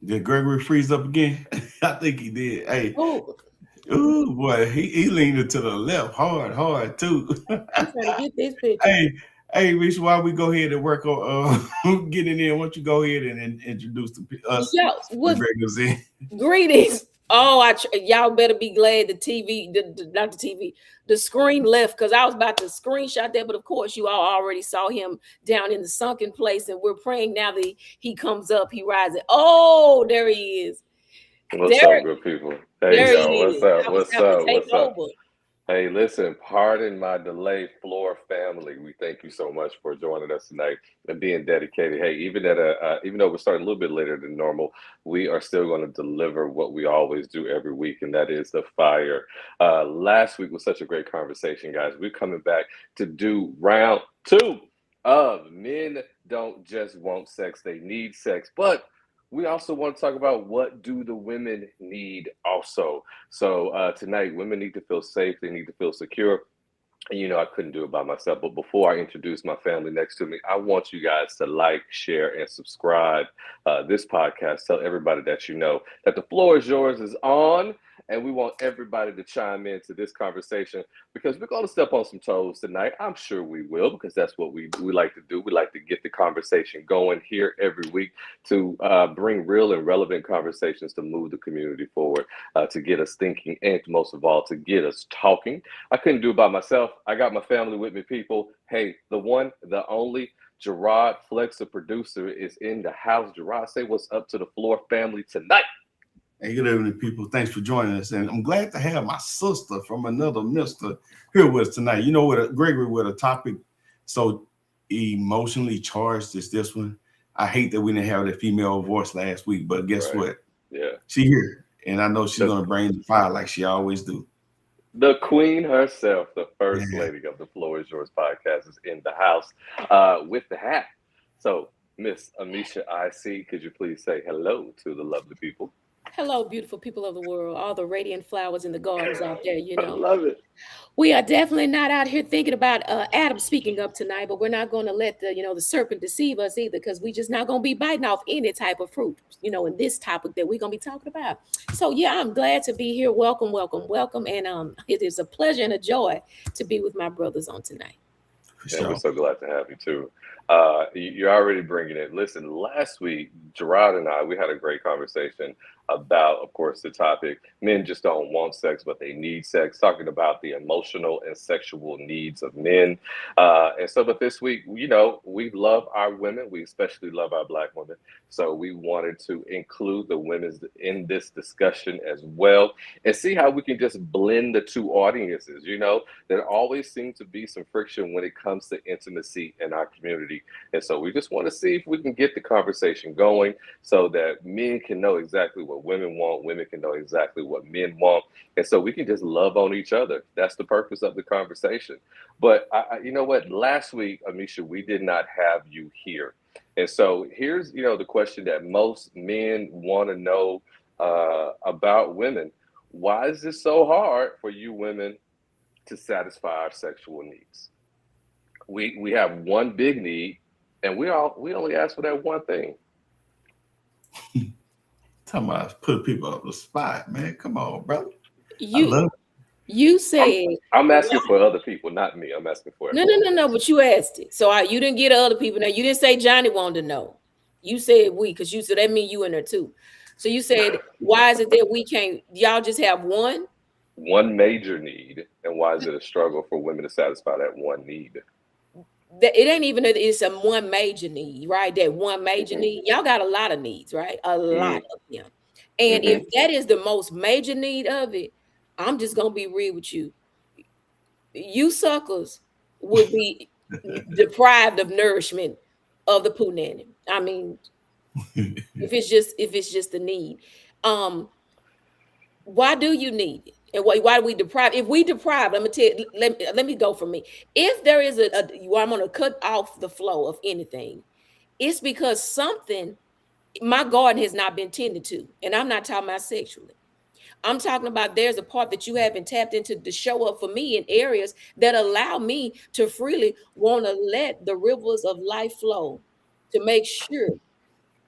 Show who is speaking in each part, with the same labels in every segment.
Speaker 1: Did Gregory freeze up again? I think he did. Hey,
Speaker 2: Oh,
Speaker 1: ooh boy, he leaned it to the left hard too.
Speaker 2: I'm trying to get this picture.
Speaker 1: Hey, hey, Rich, while we go ahead and work on getting in, why don't you go ahead and introduce us,
Speaker 2: Yo,
Speaker 1: the
Speaker 2: what
Speaker 1: regulars in?
Speaker 2: greetings. Oh, y'all better be glad the TV, not the TV, the screen left because I was about to screenshot that. But of course, you all already saw him down in the sunken place, and we're praying now that he comes up, he rises. Oh, there he is.
Speaker 3: What's
Speaker 2: There,
Speaker 3: up, good people? Hey,
Speaker 2: there he
Speaker 3: y'all. What's
Speaker 2: is.
Speaker 3: up?
Speaker 2: I was
Speaker 3: What's
Speaker 2: about to
Speaker 3: up?
Speaker 2: take
Speaker 3: What's up?
Speaker 2: over.
Speaker 3: Hey, listen, pardon my delay, Floor family. We thank you so much for joining us tonight and being dedicated. Hey, even though we're starting a little bit later than normal, we are still going to deliver what we always do every week, and that is the fire. Last week was such a great conversation, guys. We're coming back to do round two of Men Don't Just Want Sex, They Need Sex. But we also want to talk about what do the women need also. So tonight, women need to feel safe. They need to feel secure. And I couldn't do it by myself. But before I introduce my family next to me, I want you guys to like, share, and subscribe this podcast. Tell everybody that you know that the floor is yours is on. And we want everybody to chime into this conversation because we're going to step on some toes tonight. I'm sure we will because that's what we like to do. We like to get the conversation going here every week to bring real and relevant conversations to move the community forward, to get us thinking, and most of all, to get us talking. I couldn't do it by myself. I got my family with me, people. Hey, the one, the only, Gerard Flex, the producer, is in the house. Gerard, say what's up to the floor family tonight.
Speaker 1: Hey, good evening, people. Thanks for joining us, and I'm glad to have my sister from another mister here with us tonight. You know what, Gregory, with a topic so emotionally charged as this one. I hate that we didn't have that female voice last week, but guess
Speaker 3: Right.
Speaker 1: what?
Speaker 3: Yeah.
Speaker 1: She here, and I know she's
Speaker 3: The,
Speaker 1: gonna bring the fire like she always do.
Speaker 3: the queen herself, the first
Speaker 1: Yeah.
Speaker 3: lady of the Floor is Yours podcast, is in the house with the hat. So, Miss Amisha IC, could you please say hello to the lovely people?
Speaker 2: Hello, beautiful people of the world, all the radiant flowers in the gardens out there, you
Speaker 3: I
Speaker 2: know.
Speaker 3: love it.
Speaker 2: We are definitely not out here thinking about Adam speaking up tonight, but we're not going to let the serpent deceive us either, because we just not going to be biting off any type of fruit, in this topic that we're going to be talking about. So yeah, I'm glad to be here. Welcome, welcome, welcome, and it is a pleasure and a joy to be with my brothers on tonight.
Speaker 1: For
Speaker 3: And we're
Speaker 1: sure.
Speaker 3: so glad to have you too. You're already bringing it. Listen, last week, Gerard and I, we had a great conversation about, of course, the topic men just don't want sex, but they need sex, talking about the emotional and sexual needs of men. But this week, we love our women. We especially love our Black women. So we wanted to include the women in this discussion as well and see how we can just blend the two audiences. There always seems to be some friction when it comes to intimacy in our community. And so we just want to see if we can get the conversation going so that men can know exactly what women want, women can know exactly what men want. And so we can just love on each other. That's the purpose of the conversation. But you know what? Last week, Amisha, we did not have you here. And so here's, the question that most men want to know about women. Why is this so hard for you women to satisfy our sexual needs? We have one big need, and we only ask for that one thing.
Speaker 1: Talking about put people up the spot, man. Come on, brother. I
Speaker 2: You
Speaker 1: love
Speaker 2: you
Speaker 3: I'm
Speaker 2: said
Speaker 3: I'm asking for other people, not me. I'm asking for
Speaker 2: no, no,
Speaker 3: everyone
Speaker 2: no, no,
Speaker 3: else.
Speaker 2: but you asked it, so you didn't get other people. Now you didn't say Johnny wanted to know. You said we, because you said that mean you in there too. So you said, why is it that we can't? Y'all just have one.
Speaker 3: One major need, and why is it a struggle for women to satisfy that one need?
Speaker 2: That it ain't even that it's a one major need, right? That one major
Speaker 3: Hmm.
Speaker 2: need. Y'all got a lot of needs, right? A lot
Speaker 3: Hmm.
Speaker 2: of them. And if
Speaker 3: Hmm.
Speaker 2: that is the most major need of it, I'm just gonna be real with you. You suckers would be deprived of nourishment of the punani. I mean,
Speaker 1: it.
Speaker 2: if it's just the need. Um, why do you need it? And why do we deprive? If we deprive, let me tell you, let me go for me. If there is I'm gonna cut off the flow of anything, it's because something my garden has not been tended to. And I'm not talking about sexually. I'm talking about there's a part that you haven't tapped into to show up for me in areas that allow me to freely want to let the rivers of life flow to make sure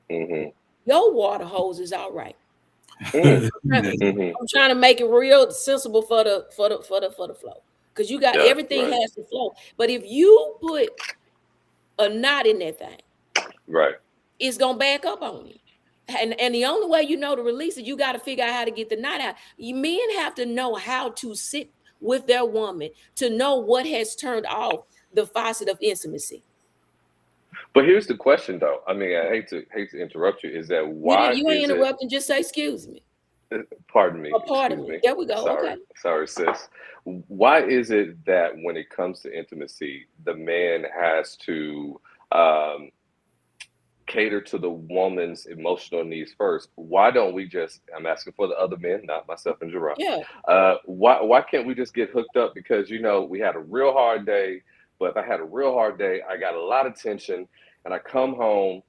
Speaker 3: Hmm.
Speaker 2: your water hose is all right.
Speaker 3: Mm,
Speaker 1: Mhm.
Speaker 2: I'm trying to make it real sensible for the flow. Because you got
Speaker 3: yeah,
Speaker 2: everything
Speaker 3: right,
Speaker 2: has to flow. But if you put a knot in that thing,
Speaker 3: right.
Speaker 2: it's gonna back up on you. And the only way you know to release it, you got to figure out how to get the knot out. Men have to know how to sit with their woman to know what has turned off the faucet of intimacy.
Speaker 3: But here's the question, though. I mean, I hate to interrupt you. Is that
Speaker 2: You didn't
Speaker 3: why
Speaker 2: you ain't
Speaker 3: is it?
Speaker 2: interrupting, just say excuse me.
Speaker 3: Pardon me.
Speaker 2: Or pardon
Speaker 3: Excuse
Speaker 2: me.
Speaker 3: me.
Speaker 2: There we go. Okay.
Speaker 3: Sorry, sis. Why is it that when it comes to intimacy, the man has to um, cater to the woman's emotional needs first? Why don't we just? I'm asking for the other men, not myself and Gerard.
Speaker 2: Yeah.
Speaker 3: Why can't we just get hooked up? Because we had a real hard day. But if I had a real hard day, I got a lot of tension, and I come home,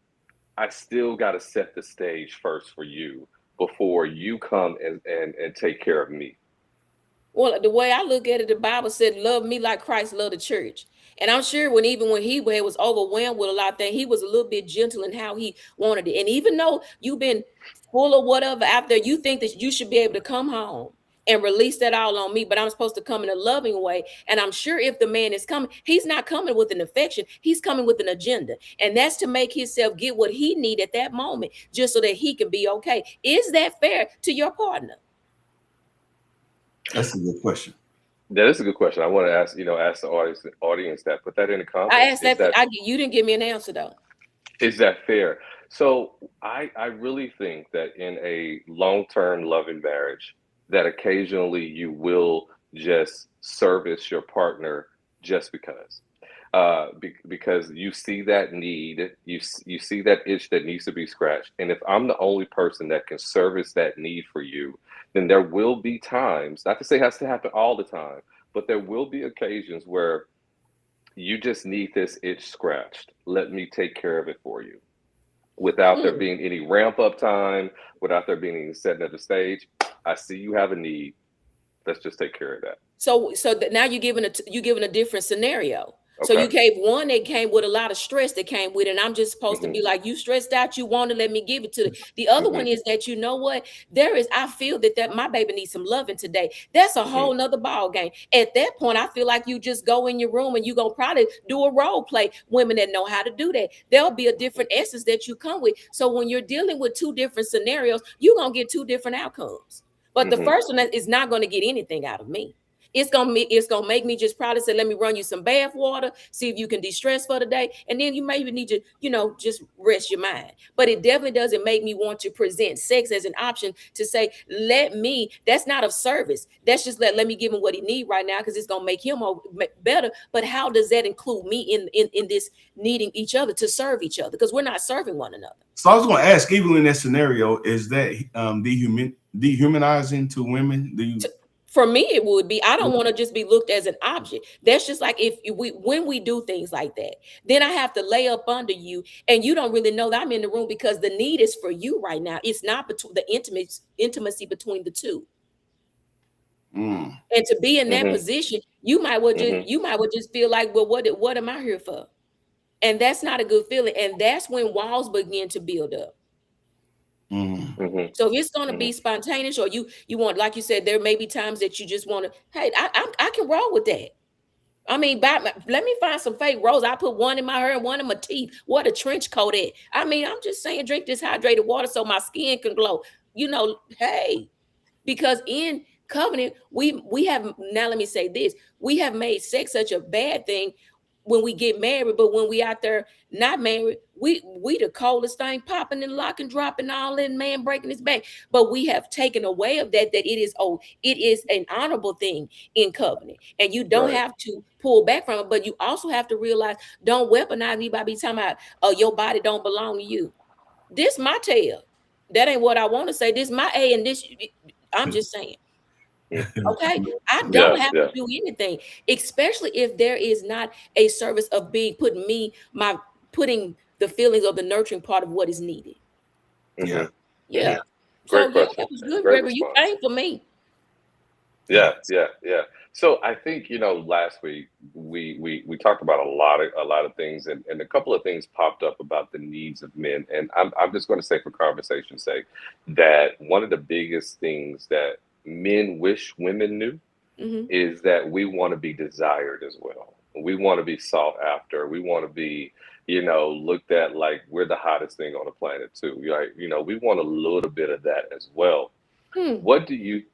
Speaker 3: I still got to set the stage first for you before you come and take care of me.
Speaker 2: Well, the way I look at it, the Bible said, "Love me like Christ loved the church." And I'm sure when he was overwhelmed with a lot of things, he was a little bit gentle in how he wanted it. And even though you've been full of whatever out there, you think that you should be able to come home and release that all on me, but I'm supposed to come in a loving way. And I'm sure if the man is coming, he's not coming with an affection, he's coming with an agenda. And that's to make himself get what he need at that moment, just so that he can be okay. Is that fair to your partner?
Speaker 1: That's a good question.
Speaker 3: That is a good question. I want to ask the audience that. Put that in the
Speaker 2: I
Speaker 3: comments.
Speaker 2: asked that, you didn't give me an answer though.
Speaker 3: Is that fair? So I really think that in a long-term loving marriage, that occasionally you will just service your partner just because. Because you see that need, you see that itch that needs to be scratched. And if I'm the only person that can service that need for you, then there will be times, not to say it has to happen all the time, but there will be occasions where you just need this itch scratched. Let me take care of it for you without there
Speaker 2: Hmm.
Speaker 3: being any ramp up time, without there being any setting of the stage. I see you have a need. Let's just take care of that.
Speaker 2: So now you're giving a different scenario. So
Speaker 3: Okay.
Speaker 2: you gave one that came with a lot of stress that came with it. And I'm just supposed to
Speaker 3: hmm
Speaker 2: be like, you stressed out, you want to let me give it to the other
Speaker 3: hmm
Speaker 2: one is that, you know what, I feel that my baby needs some loving today. That's a
Speaker 3: hmm
Speaker 2: whole nother ball game. At that point, I feel like you just go in your room and you're gonna probably do a role play. Women that know how to do that, there'll be a different essence that you come with. So when you're dealing with two different scenarios, you're gonna get two different outcomes. But the
Speaker 3: hmm
Speaker 2: first one is not going to get anything out of me. It's gonna make me just probably say, let me run you some bath water, see if you can de-stress for the day, and then you maybe need to, just rest your mind. But it definitely doesn't make me want to present sex as an option to say, that's not of service. That's just let me give him what he need right now because it's gonna make him better. But how does that include me in this needing each other to serve each other? Because we're not serving one another.
Speaker 1: So I was going to ask, even in that scenario, is that dehumanizing to women? Do you?
Speaker 2: For me, it would be. I don't want to just be looked as an object. That's just like when we do things like that, then I have to lay up under you, and you don't really know that I'm in the room because the need is for you right now. It's not between the intimacy between the two.
Speaker 1: Mm.
Speaker 2: And to be in that
Speaker 3: hmm
Speaker 2: position, you might well
Speaker 3: hmm
Speaker 2: just feel like, well, what am I here for? And that's not a good feeling. And that's when walls begin to build up.
Speaker 1: Mm.
Speaker 3: hmm
Speaker 2: So if it's going to
Speaker 3: hmm
Speaker 2: be spontaneous, or you want, like you said, there may be times that you just want to, hey, I can roll with that. I mean, let me find some fake rose. I put one in my hair and one in my teeth. What a trench coat at. I mean, I'm just saying, drink this hydrated water so my skin can glow. Hey, because in covenant, we have, now let me say this, we have made sex such a bad thing when we get married, but when we out there not married, we the coldest thing popping and locking, dropping all in, man breaking his back. But we have taken away of that it is an honorable thing in covenant, and you don't
Speaker 3: Right.
Speaker 2: have to pull back from it. But you also have to realize, don't weaponize me by talking about, oh, your body don't belong to you. This my tail. That ain't what I want to say. This my A, and this, I'm just saying. Okay, I
Speaker 3: Yeah.
Speaker 2: don't have to
Speaker 3: Yeah.
Speaker 2: do anything, especially if there is not a service of putting the feelings of the nurturing part of what is needed.
Speaker 3: hmm
Speaker 1: Yeah.
Speaker 2: Yeah.
Speaker 3: hmm
Speaker 2: So
Speaker 3: Great
Speaker 2: yeah,
Speaker 3: question
Speaker 2: that was
Speaker 3: and
Speaker 2: good,
Speaker 3: great
Speaker 2: Gregory. You
Speaker 3: response.
Speaker 2: came for me.
Speaker 3: Yeah, yeah, yeah. So I think, last week we talked about a lot of things, and a couple of things popped up about the needs of men. And I'm just going to say, for conversation's sake, that one of the biggest things that men wish women knew
Speaker 2: Hmm.
Speaker 3: is that we want to be desired as well. We want to be sought after. We want to be, looked at like we're the hottest thing on the planet too. Like, we want a little bit of that as well.
Speaker 2: Hmm.
Speaker 3: What do you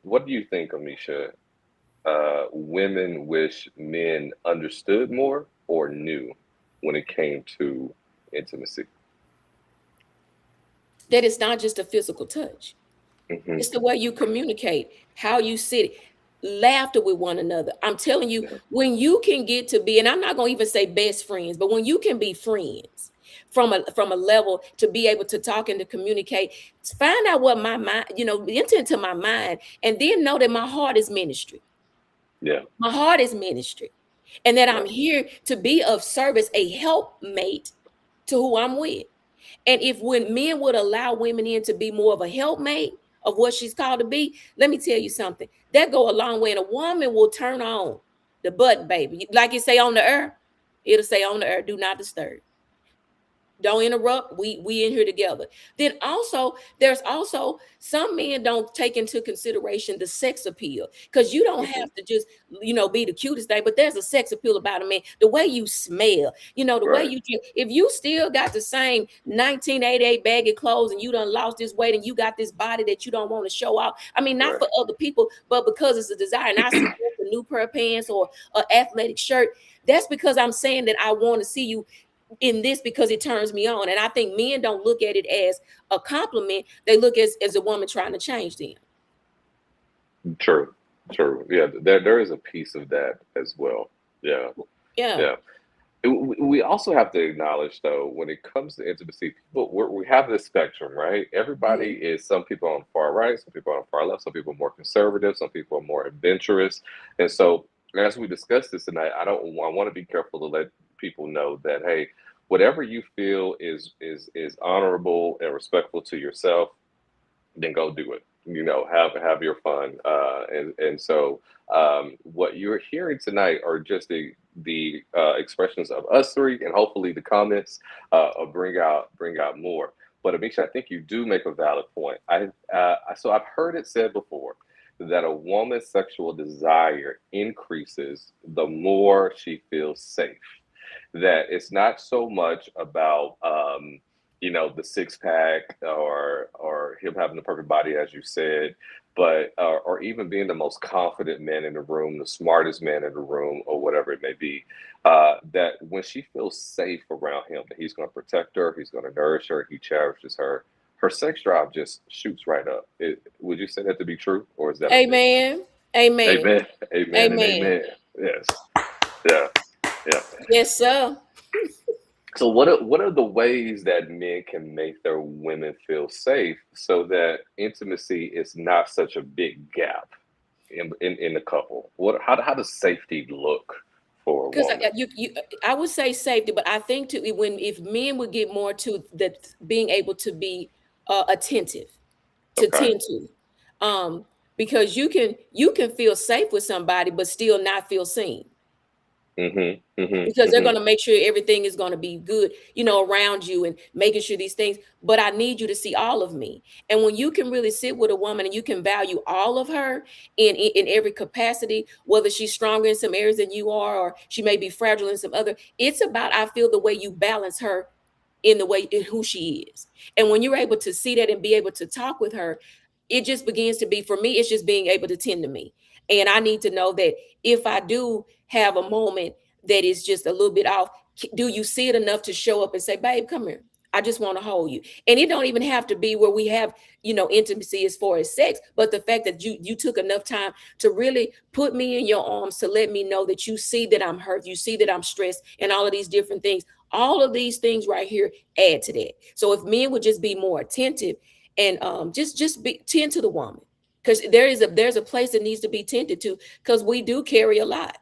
Speaker 3: think, Amisha? Women wish men understood more or knew when it came to intimacy.
Speaker 2: That it's not just a physical touch.
Speaker 3: Hmm.
Speaker 2: It's the way you communicate, how you sit, laughter with one another. I'm telling you,
Speaker 3: Yeah,
Speaker 2: when you can get to be, and I'm not gonna even say best friends, but when you can be friends from a level to be able to talk and to communicate, find out what my mind, enter into my mind, and then know that my heart is ministry.
Speaker 3: yeah,
Speaker 2: My heart is ministry. And that
Speaker 3: yeah,
Speaker 2: I'm here to be of service, a helpmate to who I'm with. And if when men would allow women in to be more of a helpmate of what she's called to be, let me tell you something. That go a long way. And a woman will turn on the button, baby. Like you say on the air, it'll say on the air, do not disturb. Don't interrupt. We in here together. Then also, there's also some men don't take into consideration the sex appeal, because you don't
Speaker 3: hmm,
Speaker 2: have to just be the cutest thing, but there's a sex appeal about a man. The way you smell, the way
Speaker 3: right,
Speaker 2: you dress. If you still got the same 1988 baggy clothes and you done lost this weight and you got this body that you don't want to show off. I mean, not
Speaker 3: right,
Speaker 2: for other people, but because it's a desire. And I suggest a new pair of pants or an athletic shirt. That's because I'm saying that I want to see you in this because it turns me on. And I think men don't look at it as a compliment. They look as a woman trying to change them.
Speaker 3: true, true. Yeah, there is a piece of that as well. Yeah,
Speaker 2: Yeah.
Speaker 3: yeah. We also have to acknowledge, though, when it comes to intimacy, we have this spectrum, right? Everybody
Speaker 2: Mhm.
Speaker 3: is, some people on the far right, some people on the far left, some people are more conservative, some people are more adventurous. And so, as we discuss this tonight, I want to be careful to let people know that, hey, whatever you feel is honorable and respectful to yourself, then go do it. Have your fun. And so what you're hearing tonight are just the expressions of us three, and hopefully the comments bring out more. But Amisha, I think you do make a valid point. So I've heard it said before that a woman's sexual desire increases the more she feels safe, that it's not so much about the six pack or him having the perfect body, as you said, but or even being the most confident man in the room, the smartest man in the room, or whatever it may be. That when she feels safe around him, that he's going to protect her, he's going to nourish her, he cherishes her. Her sex drive just shoots right up. Would you say that to be true, or is that a myth?
Speaker 2: Amen. Amen.
Speaker 3: Amen, amen, and
Speaker 2: Amen.
Speaker 3: amen. Yes, yeah, yeah.
Speaker 2: Yes, sir.
Speaker 3: So what are the ways that men can make their women feel safe so that intimacy is not such a big gap in the couple? How does safety look for a
Speaker 2: Because
Speaker 3: woman?
Speaker 2: I would say safety, but I think to when if men would get more to that, being able to be attentive, to
Speaker 3: Okay.
Speaker 2: tend to, um, because you can feel safe with somebody but still not feel seen,
Speaker 3: Mm-hmm. Mm-hmm.
Speaker 2: because they're
Speaker 3: Mm-hmm.
Speaker 2: going to make sure everything is going to be good, around you, and making sure these things. But I need you to see all of me. And when you can really sit with a woman and you can value all of her in every capacity, whether she's stronger in some areas than you are, or she may be fragile in some other, it's about, I feel, the way you balance her in the way in who she is. And when you're able to see that and be able to talk with her, it just begins to be, for me, it's just being able to tend to me. And I need to know that if I do have a moment that is just a little bit off, do you see it enough to show up and say, babe, come here, I just want to hold you. And it don't even have to be where we have intimacy as far as sex, but the fact that you took enough time to really put me in your arms, to let me know that you see that I'm hurt, you see that I'm stressed, and all of these different things. All of these things right here add to that. So if men would just be more attentive and just be tend to the woman, because there's a place that needs to be tended to, because we do carry a lot.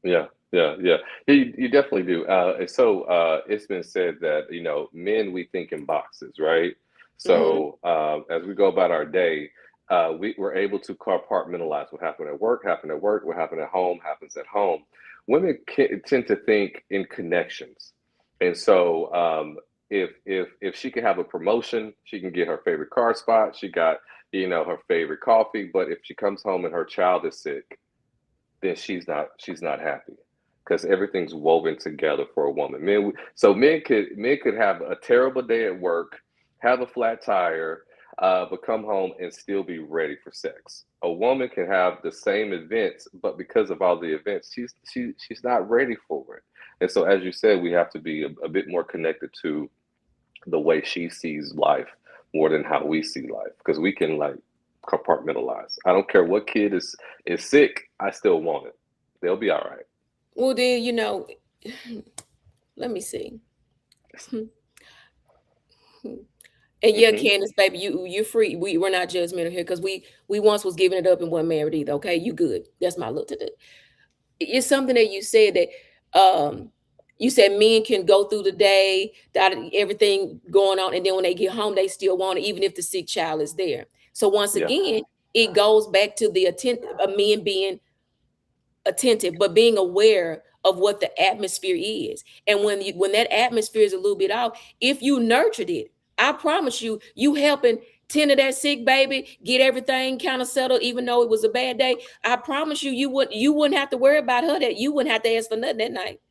Speaker 3: Yeah, yeah, yeah. You definitely do. And so it's been said that, men, we think in boxes, right?
Speaker 2: Hmm.
Speaker 3: So as we go about our day, we're able to compartmentalize what happened at work, happened at work, what happened at home, happens at home. Women tend to think in connections. And so if she can have a promotion, she can get her favorite car spot, she got, her favorite coffee, but if she comes home and her child is sick, then she's not happy because everything's woven together for a woman. Men could have a terrible day at work, have a flat tire, but come home and still be ready for sex. A woman can have the same events, but because of all the events, she's not ready for it. And so, as you said, we have to be a bit more connected to the way she sees life more than how we see life, because we can like compartmentalize. I don't care what kid is sick, I still want it. They'll be all right.
Speaker 2: Well, then, let me see. And yeah,
Speaker 3: Hmm.
Speaker 2: Candace, baby, you're free. We're not judgmental here because we once was giving it up and wasn't married either. Okay, you good. That's my look to it. It's something that you said that you said men can go through the day, that everything going on, and then when they get home, they still want it, even if the sick child is there. So once
Speaker 3: Yeah.
Speaker 2: again, it goes back to the men being attentive, but being aware of what the atmosphere is. And when that atmosphere is a little bit off, if you nurtured it, I promise you, you helping tend to that sick baby, get everything kind of settled, even though it was a bad day. I promise you, you wouldn't have to worry about her, that you wouldn't have to ask for nothing that night.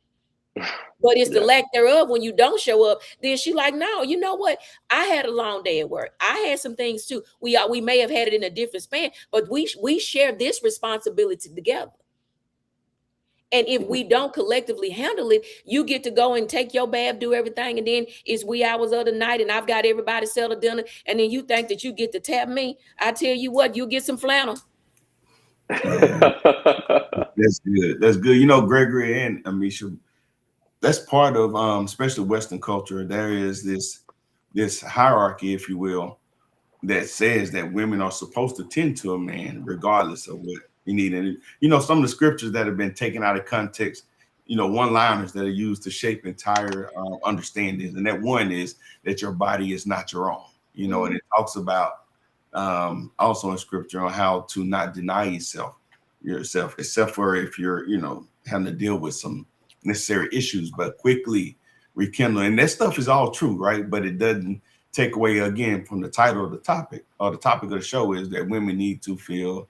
Speaker 2: But it's the
Speaker 3: Yeah.
Speaker 2: lack thereof when you don't show up. Then she like, no, you know what? I had a long day at work. I had some things too. We may have had it in a different span, but we share this responsibility together. And if
Speaker 3: Mhm.
Speaker 2: we don't collectively handle it, you get to go and take your bath, do everything, and then it's wee hours of the night, and I've got everybody settled dinner, and then you think that you get to tap me. I tell you what, you get some flannel.
Speaker 1: Yeah, that's good. That's good. Gregory and Amisha, that's part of especially Western culture. There is this hierarchy, if you will, that says that women are supposed to tend to a man regardless of what you need. And some of the scriptures that have been taken out of context, one-liners that are used to shape entire understandings. And that one is that your body is not your own. And it talks about also in scripture on how to not deny yourself, except for if you're, having to deal with some necessary issues, but quickly rekindle. And that stuff is all true, right? But it doesn't take away again from the title of the topic, or the topic of the show is that women need to feel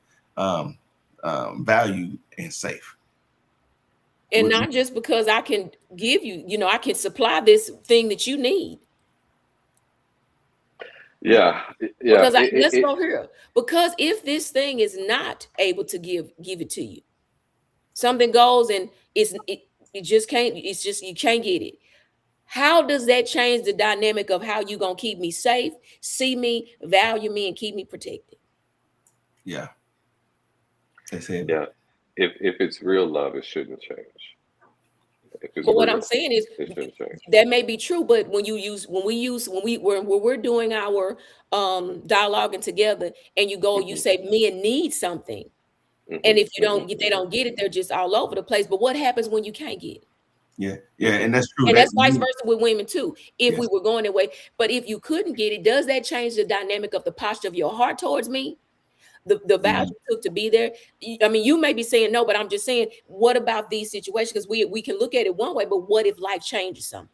Speaker 1: valued and safe.
Speaker 2: And not just because I can give you, I can supply this thing that you need.
Speaker 3: Yeah.
Speaker 2: Because let's go here. Because if this thing is not able to give it to you, something goes and it just can't. It's just you can't get it. How does that change the dynamic of how you gonna keep me safe, see me, value me, and keep me protected?
Speaker 1: Yeah. They say,
Speaker 3: Yeah. If it's real love, it shouldn't change. If it's
Speaker 2: But what
Speaker 3: real,
Speaker 2: I'm saying is
Speaker 3: it shouldn't change.
Speaker 2: that may be true, but when we're doing our dialoguing together, and you say men need something, and if they don't get it, they're just all over the place. But what happens when you can't get it?
Speaker 1: Yeah, and that's true.
Speaker 2: And that's vice versa with women too. If
Speaker 1: Yes.
Speaker 2: we were going that way, but if you couldn't get it, does that change the dynamic of the posture of your heart towards me? The vows you took to be there. I mean, you may be saying no, but I'm just saying, what about these situations? Because we can look at it one way, but what if life changes something?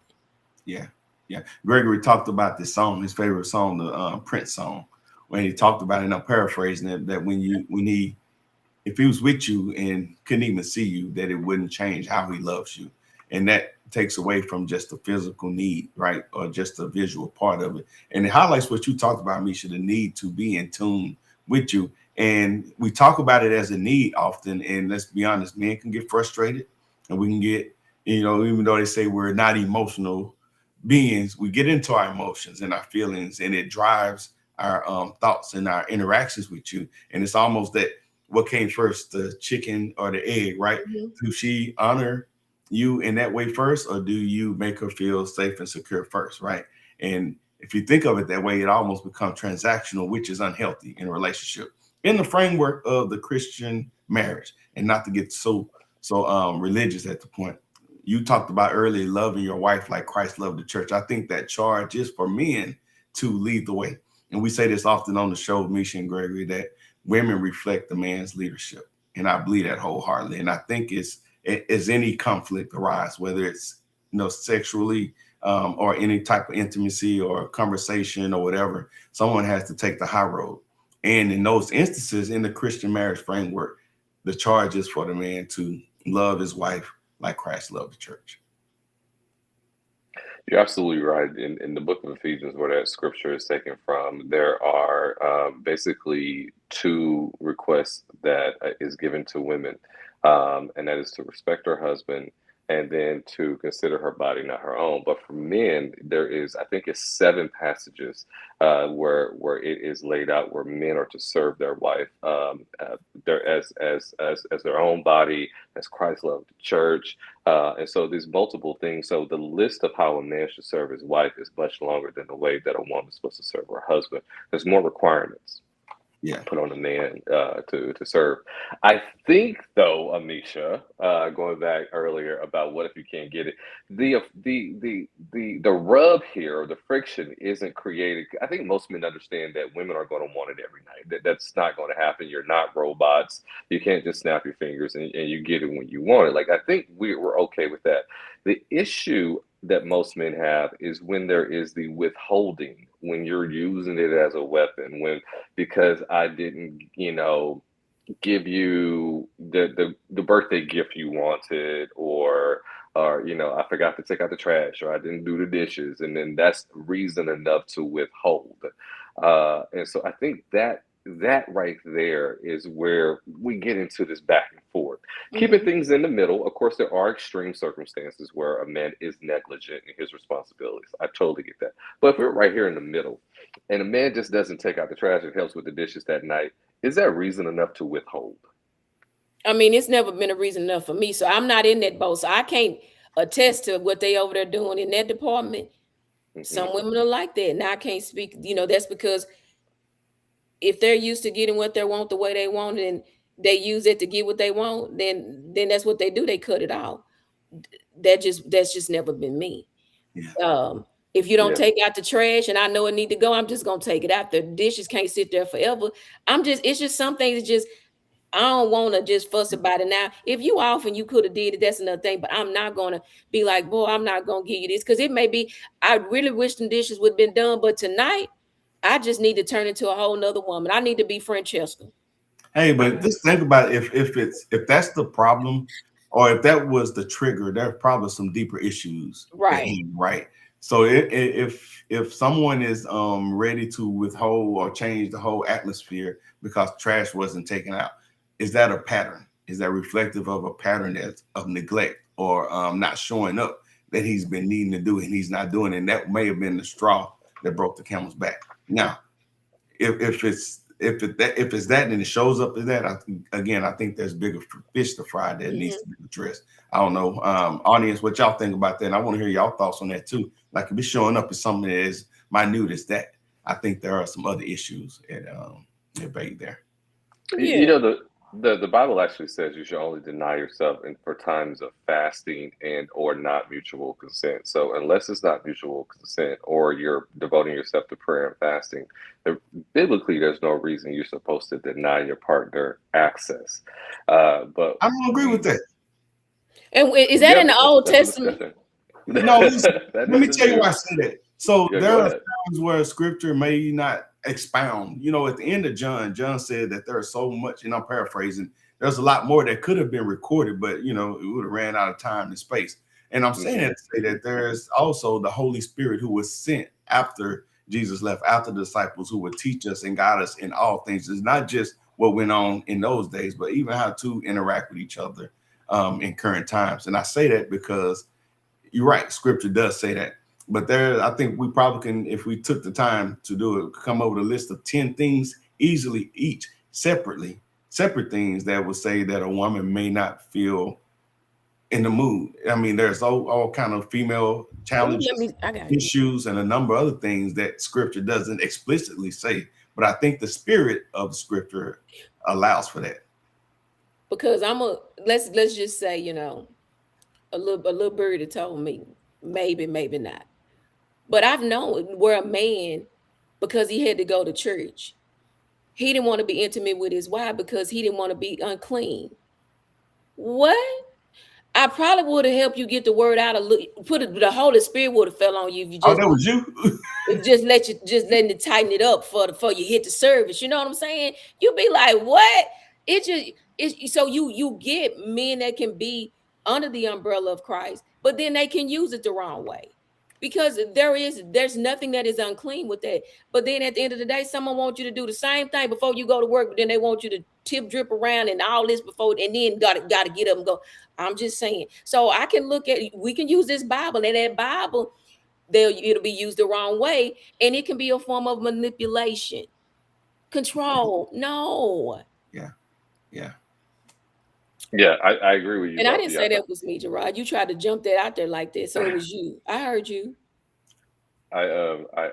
Speaker 1: Yeah. Gregory talked about this song, his favorite song, the Prince song, when he talked about it, and I'm paraphrasing it, that if he was with you and couldn't even see you, that it wouldn't change how he loves you. And that takes away from just the physical need, right? Or just the visual part of it. And it highlights what you talked about, Misha, the need to be in tune with you. And we talk about it as a need often. And let's be honest, men can get frustrated, and we can get, even though they say we're not emotional beings, we get into our emotions and our feelings, and it drives our thoughts and our interactions with you. And it's almost that, what came first, the chicken or the egg, right? Do she honor you in that way first, or do you make her feel safe and secure first, right? And if you think of it that way, it almost becomes transactional, which is unhealthy in a relationship in the framework of the Christian marriage. And not to get so religious at the point you talked about earlier, loving your wife like Christ loved the church. I think that charge is for men to lead the way. And we say this often on the show, Misha and Gregory, that women reflect the man's leadership. And I believe that wholeheartedly. And I think as any conflict arises, whether it's sexually or any type of intimacy or conversation or whatever, someone has to take the high road. And in those instances, in the Christian marriage framework, the charge is for the man to love his wife like Christ loved the church.
Speaker 3: You're absolutely right. In the book of Ephesians, where that scripture is taken from, there are basically two requests that is given to women, and that is to respect her husband and then to consider her body not her own. But for men, there is, I think it's 7 passages where it is laid out where men are to serve their wife their as their own body, as Christ loved the church. And so there's multiple things. So the list of how a man should serve his wife is much longer than the way that a woman is supposed to serve her husband. There's more requirements put on a man to serve. I think, though, Amisha, going back earlier about what if you can't get it, the rub here, or the friction, isn't created. I think most men understand that women are going to want it every night. That's not going to happen. You're not robots. You can't just snap your fingers and you get it when you want it. Like, I think we're okay with that. The issue that most men have is when there is the withholding, when you're using it as a weapon, because I didn't, give you the birthday gift you wanted, or I forgot to take out the trash, or I didn't do the dishes, and then that's reason enough to withhold. And so I think that right there is where we get into this back and forth. Keeping things in the middle. Of course, there are extreme circumstances where a man is negligent in his responsibilities. I totally get that. But if we're right here in the middle and a man just doesn't take out the trash and helps with the dishes that night, is that reason enough to withhold?
Speaker 2: I mean, it's never been a reason enough for me. So I'm not in that boat. So I can't attest to what they over there doing in that department. Some women are like that. Now I can't speak, that's because if they're used to getting what they want the way they want, and they use it to get what they want, then that's what they do. They cut it off. That's just never been me.
Speaker 1: Yeah.
Speaker 2: If you don't take out the trash and I know it need to go, I'm just gonna take it out. The dishes can't sit there forever. It's just some things just I don't want to just fuss about it. Now, if you off and you could have did it, that's another thing. But I'm not gonna be like, boy, I'm not gonna give you this, because it may be I really wish the dishes would have been done, but tonight I just need to turn into a whole nother woman. I need to be Francesca.
Speaker 1: Hey, but just think about it. If that's the problem, or if that was the trigger, there's probably some deeper issues. Right. So if someone is ready to withhold or change the whole atmosphere because trash wasn't taken out, is that a pattern? Is that reflective of a pattern of neglect or not showing up that he's been needing to do and he's not doing it? And that may have been the straw that broke the camel's back. Now, if it's that and it shows up as that, I think there's bigger fish to fry that needs to be addressed. I don't know, audience, what y'all think about that? And I want to hear y'all thoughts on that too. Like, if it's showing up as something that is minute as that, I think there are some other issues at debate there.
Speaker 3: The Bible actually says you should only deny yourself for times of fasting and or not mutual consent. So unless it's not mutual consent, or you're devoting yourself to prayer and fasting, biblically there's no reason you're supposed to deny your partner access. But
Speaker 1: I don't agree with that.
Speaker 2: And is that in the Old Testament?
Speaker 1: No, let me tell you why I say that. So there are times where scripture may not expound. At the end of John said that there's so much, and I'm paraphrasing, there's a lot more that could have been recorded, but it would have ran out of time and space. And I'm saying that to say that there's also the Holy Spirit who was sent after Jesus left, after the disciples, who would teach us and guide us in all things. It's not just what went on in those days, but even how to interact with each other in current times. And I say that because you're right, scripture does say that. But I think we probably can, if we took the time to do it, come up with a list of 10 things easily, each separate things that would say that a woman may not feel in the mood. I mean, there's all kind of female challenges, issues, and a number of other things that scripture doesn't explicitly say. But I think the spirit of the scripture allows for that.
Speaker 2: Because let's just say, a little birdie told me, maybe not. But I've known where a man because he had to go to church. He didn't want to be intimate with his wife because he didn't want to be unclean. What? I probably would have helped you get the word out. The Holy Spirit would have fell on you if you
Speaker 1: Oh,
Speaker 2: just
Speaker 1: that was you.
Speaker 2: letting it tighten it up for you hit the service. You know what I'm saying? You'll be like, what? It's so you get men that can be under the umbrella of Christ, but then they can use it the wrong way. Because there's nothing that is unclean with that. But then at the end of the day, someone wants you to do the same thing before you go to work, but then they want you to tip drip around and all this before, and then gotta get up and go. I'm just saying. So we can use this Bible, and that Bible, it'll be used the wrong way, and it can be a form of manipulation, control. No.
Speaker 1: Yeah.
Speaker 3: Yeah, I agree with you.
Speaker 2: And I
Speaker 3: both.
Speaker 2: didn't
Speaker 3: Yeah,
Speaker 2: say that was me, Gerard. You tried to jump that out there like that, so it was you. I heard you.
Speaker 3: I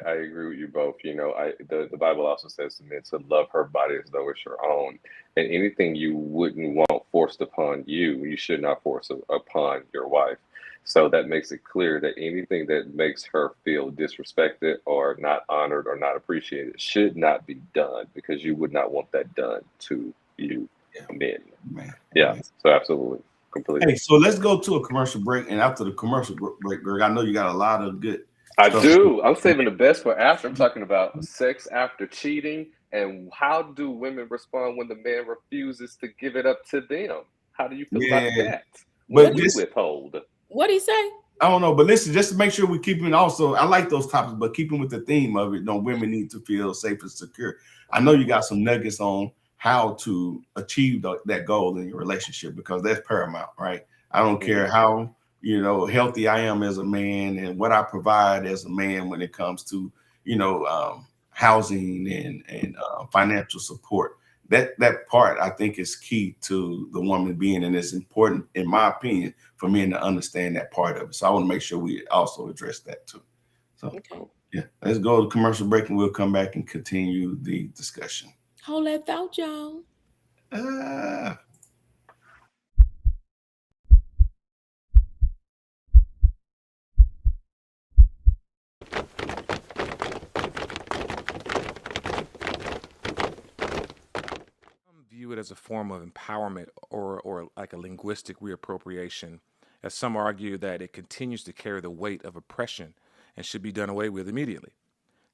Speaker 3: agree with you both. You know, the Bible also says to men to love her body as though it's your own, and anything you wouldn't want forced upon you, you should not force upon your wife. So that makes it clear that anything that makes her feel disrespected or not honored or not appreciated should not be done, because you would not want that done to you,
Speaker 1: Yeah.
Speaker 3: men.
Speaker 1: Man.
Speaker 3: Yeah, so absolutely, completely.
Speaker 1: Hey, so let's go to a commercial break, and after the commercial break, Greg, I know you got a lot of good
Speaker 3: I
Speaker 1: stuff.
Speaker 3: do. I'm saving the best for after. I'm talking about sex after cheating, and how do women respond when the man refuses to give it up to them? How do you feel about
Speaker 1: Yeah,
Speaker 3: that?
Speaker 1: but
Speaker 3: What do you
Speaker 1: this,
Speaker 3: withhold?
Speaker 2: What did he say?
Speaker 1: I don't know, but listen, just to make sure we keep it also, I like those topics, but keeping with the theme of it, women need to feel safe and secure. I know you got some nuggets on how to achieve that goal in your relationship, because that's paramount, right? I don't care how, healthy I am as a man and what I provide as a man when it comes to, housing and financial support. That part I think is key to the woman being, and it's important, in my opinion, for men to understand that part of it. So I want to make sure we also address that too. So
Speaker 2: Okay.
Speaker 1: yeah, let's go to commercial break, and we'll come back and continue the discussion.
Speaker 2: Hold that thought, y'all.
Speaker 1: Uh,
Speaker 4: Some view it as a form of empowerment or like a linguistic reappropriation, as some argue that it continues to carry the weight of oppression and should be done away with immediately.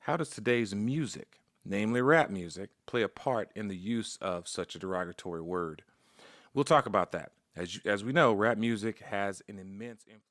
Speaker 4: How does today's music, namely rap music, play a part in the use of such a derogatory word? We'll talk about that. As we know, rap music has an immense influence.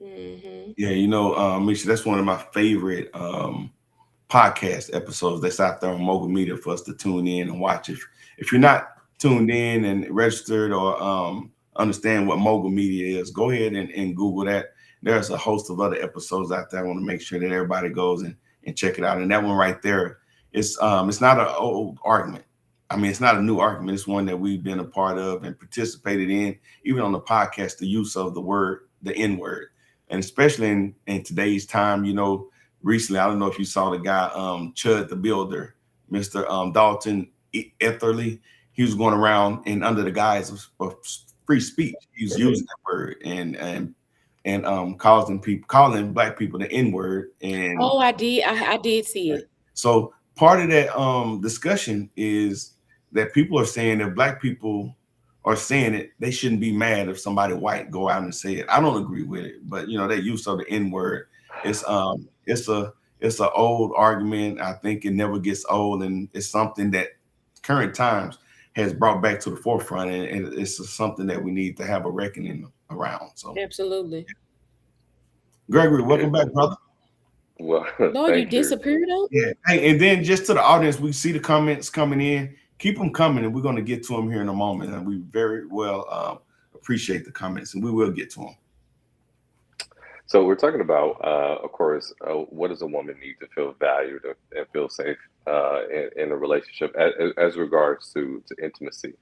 Speaker 2: Mm-hmm.
Speaker 1: yeah, Misha, that's one of my favorite podcast episodes that's out there on Mogul Media for us to tune in and watch. If you're not tuned in and registered or understand what Mogul Media is, go ahead and Google that. There's a host of other episodes out there. I want to make sure that everybody goes and check it out. And that one right there, it's not an old argument. I mean, it's not a new argument. It's one that we've been a part of and participated in, even on the podcast, the use of the N word. And especially in today's time, recently, I don't know if you saw the guy, Chud the Builder, Mr. Dalton Etherly. He was going around and under the guise of free speech, he was using that word and calling black people the N word. And
Speaker 2: Oh, I did. I did see it.
Speaker 1: so part of that discussion is that people are saying that black people are saying it, they shouldn't be mad if somebody white go out and say it. I don't agree with it, but that use of the N word, it's an old argument. I think it never gets old, and it's something that current times has brought back to the forefront, and it's something that we need to have a reckoning around. So
Speaker 2: Absolutely.
Speaker 1: Gregory, welcome back, brother.
Speaker 3: Well,
Speaker 2: Lord, you
Speaker 3: thank you.
Speaker 2: disappeared on?
Speaker 1: Yeah. Hey, and then just to the audience, we see the comments coming in. Keep them coming, and we're going to get to them here in a moment. And we very well appreciate the comments, and we will get to them.
Speaker 3: So we're talking about, of course, what does a woman need to feel valued and feel safe in a relationship as regards to intimacy.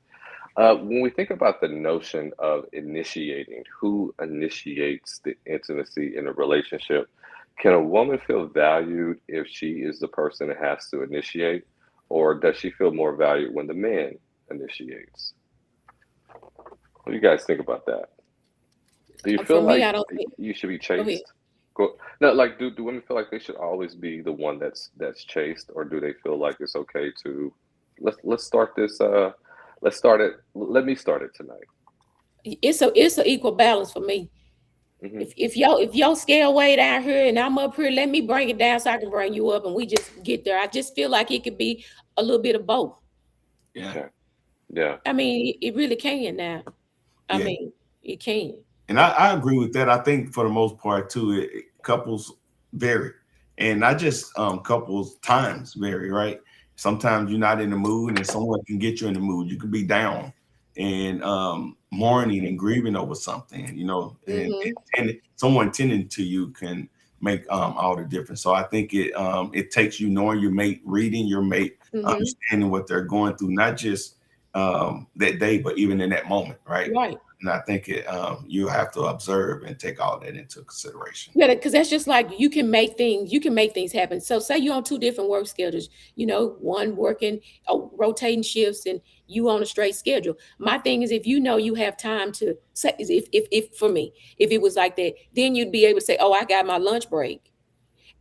Speaker 3: When we think about the notion of initiating, who initiates the intimacy in a relationship, can a woman feel valued if she is the person that has to initiate, or does she feel more valued when the man initiates? What do you guys think about that? Do you feel
Speaker 2: For me,
Speaker 3: like
Speaker 2: I don't think.
Speaker 3: you should be
Speaker 2: Go ahead.
Speaker 3: chased? Cool. Now, like, do women feel like they should always be the one that's chased, or do they feel like it's okay to let's start this? Let's start it. Let me start it tonight.
Speaker 2: It's a equal balance for me.
Speaker 3: Hmm.
Speaker 2: If your scale way down here and I'm up here, let me bring it down so I can bring you up and we just get there. I just feel like it could be a little bit of both.
Speaker 1: Yeah.
Speaker 3: Okay. Yeah.
Speaker 2: I mean, it really can now. I
Speaker 1: Yeah.
Speaker 2: mean, it can.
Speaker 1: And I agree with that. I think for the most part too, couples vary, and not just couples times vary, right? Sometimes you're not in the mood, and someone can get you in the mood. You could be down and mourning and grieving over something, you know,
Speaker 2: Mhm.
Speaker 1: and someone tending to you can make all the difference. So I think it takes you knowing your mate, reading your mate,
Speaker 2: Mhm.
Speaker 1: understanding what they're going through, not just that day, but even in that moment, right?
Speaker 2: Right.
Speaker 1: And I think you have to observe and take all that into consideration.
Speaker 2: Yeah, because that's just like you can make things happen. So say you're on two different work schedules, one working rotating shifts and you on a straight schedule. My thing is if you know you have time to say if for me, if it was like that, then you'd be able to say, "Oh, I got my lunch break."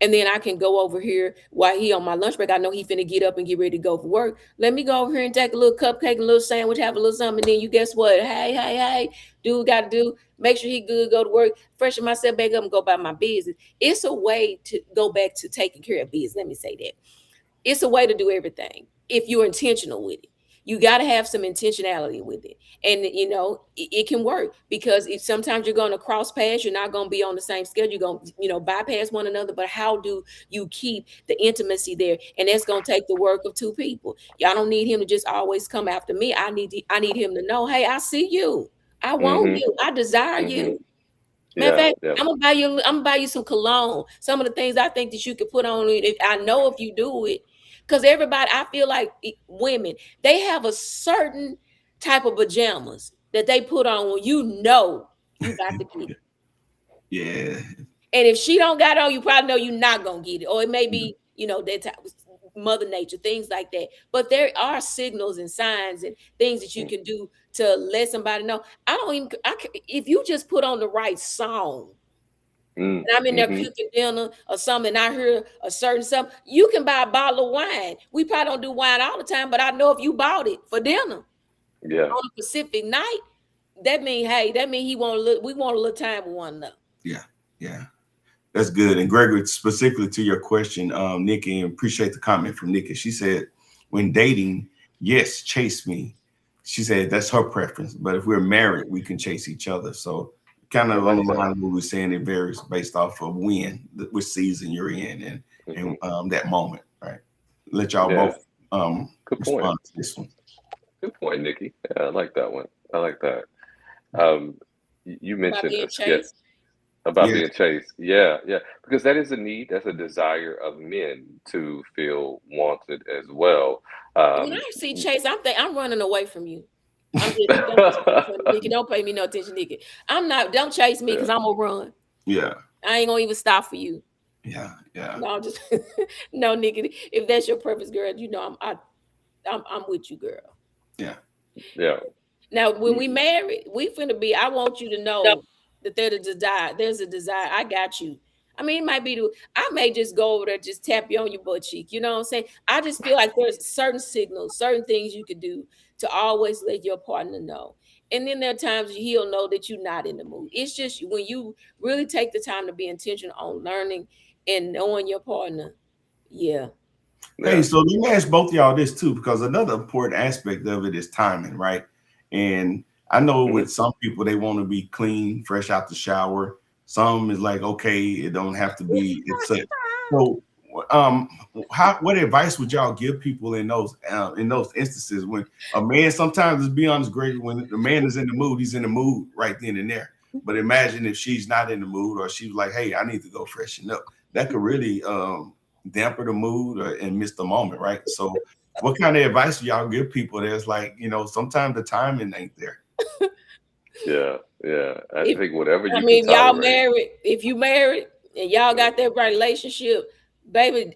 Speaker 2: And then I can go over here while he on my lunch break. I know he finna get up and get ready to go for work. Let me go over here and take a little cupcake, a little sandwich, have a little something. And then you guess what? Hey, do what gotta do. Make sure he good, go to work, freshen myself back up and go about my business. It's a way to go back to taking care of business. Let me say that. It's a way to do everything if you're intentional with it. You got to have some intentionality with it. And it can work because if sometimes you're going to cross paths, you're not going to be on the same schedule, you're going to bypass one another. But how do you keep the intimacy there? And that's going to take the work of two people. Y'all don't need him to just always come after me. I need him to know, hey, I see you, I want
Speaker 3: Hmm.
Speaker 2: you, I desire
Speaker 3: Hmm.
Speaker 2: you. Matter of
Speaker 3: Yeah.
Speaker 2: fact,
Speaker 3: Yeah.
Speaker 2: I'm gonna buy you some cologne. Some of the things I think that you could put on it. I know if you do it, because everybody, I feel like women, they have a certain type of pajamas that they put on when you got to get it.
Speaker 1: Yeah.
Speaker 2: And if she don't got it on, you probably know you're not gonna get it, or it may be that type of Mother Nature, things like that. But there are signals and signs and things that you can do to let somebody know. If you just put on the right song and I'm in there
Speaker 3: Mm-hmm.
Speaker 2: cooking dinner or something, and I hear a certain something, you can buy a bottle of wine. We probably don't do wine all the time, but I know if you bought it for dinner
Speaker 3: Yeah.
Speaker 2: on a Pacific night, that mean we want a little time with one another.
Speaker 1: Yeah. Yeah. That's good. And Gregory, specifically to your question, Nikki, and appreciate the comment from Nikki. She said, when dating, yes, chase me. She said that's her preference. But if we're married, we can chase each other. So kind
Speaker 3: I
Speaker 1: of on
Speaker 3: like
Speaker 1: the
Speaker 3: that.
Speaker 1: line of what we're saying, it varies based off of which season you're in
Speaker 3: Hmm.
Speaker 1: and that moment, right? Let y'all
Speaker 3: Yeah.
Speaker 1: both
Speaker 3: Good point.
Speaker 1: respond to this one.
Speaker 3: Good point, Nikki. Yeah, I like that one. I like that. You
Speaker 2: About
Speaker 3: mentioned
Speaker 2: being
Speaker 3: a skit
Speaker 2: chased.
Speaker 3: about
Speaker 1: Yeah.
Speaker 3: being chased. Yeah, yeah. Because that is a need, that's a desire of men to feel wanted as well.
Speaker 2: When I
Speaker 3: Um,
Speaker 2: see Chase, I'm running away from you. I'm just don't be funny, Nikki. Don't pay me no attention, Nikki. Don't chase me
Speaker 3: yeah.
Speaker 2: because I'm gonna run.
Speaker 1: Yeah.
Speaker 2: I ain't gonna even stop for you.
Speaker 1: Yeah. Yeah.
Speaker 2: No, I'm just no, Nikki. If that's your purpose, girl, I'm with you, girl.
Speaker 1: Yeah.
Speaker 3: Yeah.
Speaker 2: Now, when we married, we finna be. I want you to know that there's a desire. There's a desire. I got you. I mean, it might be. I may just go over there, just tap you on your butt cheek. You know what I'm saying? I just feel like there's certain signals, certain things you could do to always let your partner know. And then there are times he'll know that you're not in the mood. It's just when you really take the time to be intentional on learning and knowing your partner. Yeah.
Speaker 1: Hey,
Speaker 3: Yeah.
Speaker 1: so let me ask both of y'all this too, because another important aspect of it is timing, right? And I know
Speaker 3: Mhm.
Speaker 1: with some people they want to be clean, fresh out the shower. Some is like, okay, it don't have to be. It's a, so. What advice would y'all give people in those instances when a man sometimes, let's be honest, Greg, when the man is in the mood, he's in the mood right then and there. But imagine if she's not in the mood or she's like, hey, I need to go freshen up. That could really damper the mood and miss the moment, right? So what kind of advice do y'all give people that's like, sometimes the timing ain't there?
Speaker 3: Yeah. Yeah. I
Speaker 2: If
Speaker 3: think whatever
Speaker 2: I
Speaker 3: you can
Speaker 2: mean, y'all
Speaker 3: tolerate.
Speaker 2: married, if you married and y'all
Speaker 3: Yeah.
Speaker 2: got that relationship, baby,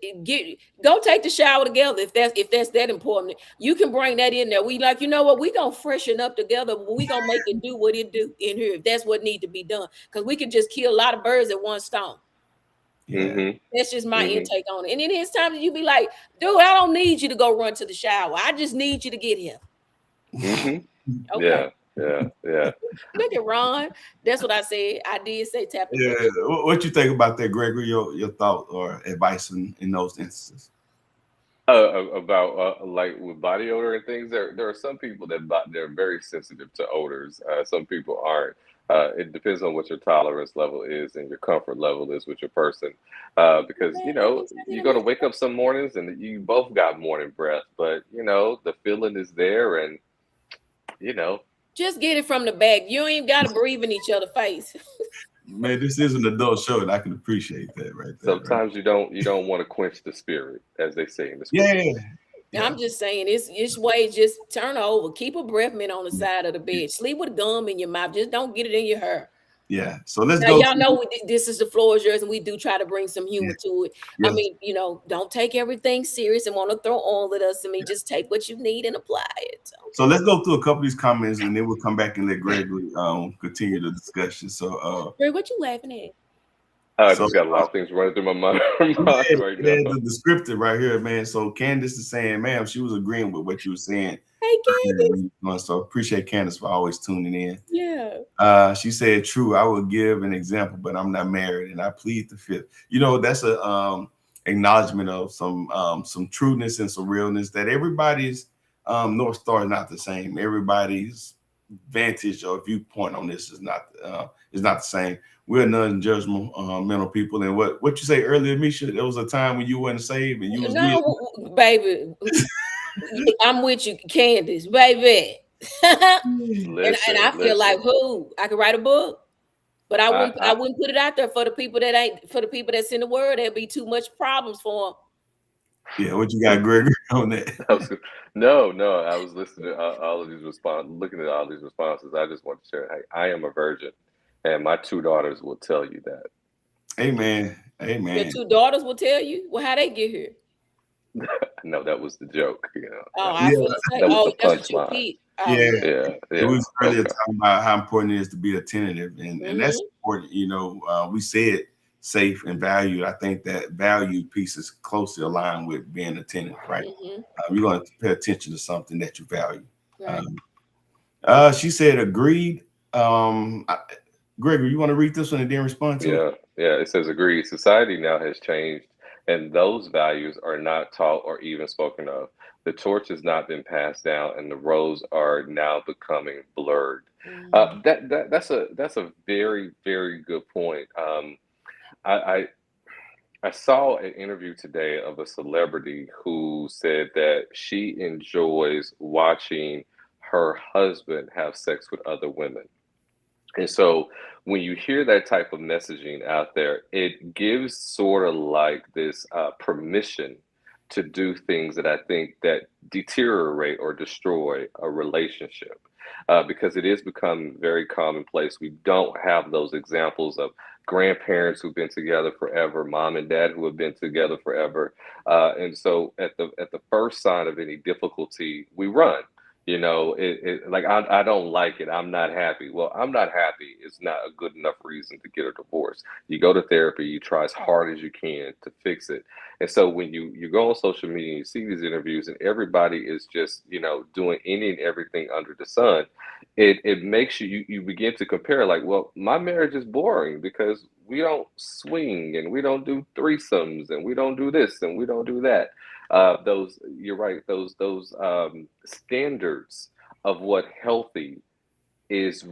Speaker 2: go take the shower together if that's that important. You can bring that in there. We like, you know what? We gonna freshen up together. We gonna make it do what it do in here if that's what need to be done. Because we could just kill a lot of birds at one stone.
Speaker 1: Yeah.
Speaker 3: hmm
Speaker 2: That's just my
Speaker 3: hmm
Speaker 2: intake on it. And then there's times that you be like, dude, I don't need you to go run to the shower. I just need you to get here.
Speaker 3: hmm
Speaker 2: Okay.
Speaker 3: Yeah, yeah.
Speaker 2: Look at Ron. That's what I said. I did say tap the
Speaker 1: Yeah.
Speaker 2: brakes.
Speaker 1: What you think about that, Gregory? Your thought or advice in those instances?
Speaker 3: About like with body odor and things, there are some people that they're very sensitive to odors. Some people aren't. It depends on what your tolerance level is and your comfort level is with your person. Because
Speaker 2: Man, I guess I
Speaker 3: you're
Speaker 2: didn't
Speaker 3: gonna
Speaker 2: miss
Speaker 3: wake up some mornings and you both got morning breath, but the feeling is there, and you know
Speaker 2: just get it from the back. You ain't got to breathe in each other's face.
Speaker 1: Man, this is an adult show, and I can appreciate that right there. Right?
Speaker 3: sometimes you don't want to quench the spirit, as they say in the scripture.
Speaker 1: Yeah. Yeah.
Speaker 2: I'm just saying, it's way, just turn over. Keep a breath mint on the side of the bed. Sleep with gum in your mouth. Just don't get it in your hair.
Speaker 1: Yeah. So let's
Speaker 2: Now,
Speaker 1: go.
Speaker 2: y'all know this is the floor is yours, and we do try to bring some humor to it. I
Speaker 1: Yes.
Speaker 2: mean, don't take everything serious and want to throw all at us. I mean, just take what you need and apply it.
Speaker 1: So let's go through a couple of these comments, and then we'll come back and let Gregory continue the discussion. So
Speaker 2: Greg, what you laughing at?
Speaker 3: I
Speaker 1: So,
Speaker 3: just got a lot of things running through my mind right now.
Speaker 1: the descriptive right here, man. So Candace is saying, ma'am, she was agreeing with what you were saying.
Speaker 2: Hey, Candace.
Speaker 1: So appreciate Candace for always tuning in.
Speaker 2: Yeah.
Speaker 1: She said, true, I would give an example, but I'm not married and I plead the fifth. That's a acknowledgement of some trueness and some realness, that everybody's North Star is not the same. Everybody's vantage or viewpoint on this is not the same. We're non-judgmental mental people. And what you say earlier, Misha, there was a time when you weren't saved and you was
Speaker 2: No, baby. I'm with you, Candace, baby. And I feel like who? I could write a book, but I wouldn't put it out there for the people that's in the world. There'd be too much problems for them.
Speaker 1: Yeah, what you got, Gregory, on that?
Speaker 3: No, I was listening to all of these responses, looking at all these responses. I just want to share, hey, I am a virgin, and my 2 daughters will tell you that.
Speaker 1: Amen.
Speaker 2: Your 2 daughters will tell you. Well, how they get here?
Speaker 3: No, that was the joke.
Speaker 2: Oh, I feel like, that's what you keep.
Speaker 1: Yeah. It was earlier talking about how important it is to be attentive, and that's important. We said safe and valued. I think that value piece is closely aligned with being attentive, right? You're going to pay attention to something that you value. Right. She said, agreed. Gregory, you want to read this one and then respond to it?
Speaker 3: Yeah. It says, agreed. Society now has changed, and those values are not taught or even spoken of. The torch has not been passed down, and the roads are now becoming blurred. That's a very, very good point. I saw an interview today of a celebrity who said that she enjoys watching her husband have sex with other women. And so when you hear that type of messaging out there, it gives sort of like this permission to do things that I think that deteriorate or destroy a relationship, because it has become very commonplace. We don't have those examples of grandparents who've been together forever, mom and dad who have been together forever, and so at the first sign of any difficulty, we run. Like I don't like it. I'm not happy. Well, I'm not happy is not a good enough reason to get a divorce. You go to therapy, you try as hard as you can to fix it. And so when you go on social media and you see these interviews and everybody is just, doing any and everything under the sun, it makes you begin to compare, like, well, my marriage is boring because we don't swing and we don't do threesomes and we don't do this and we don't do that. You're right. Those standards of what healthy is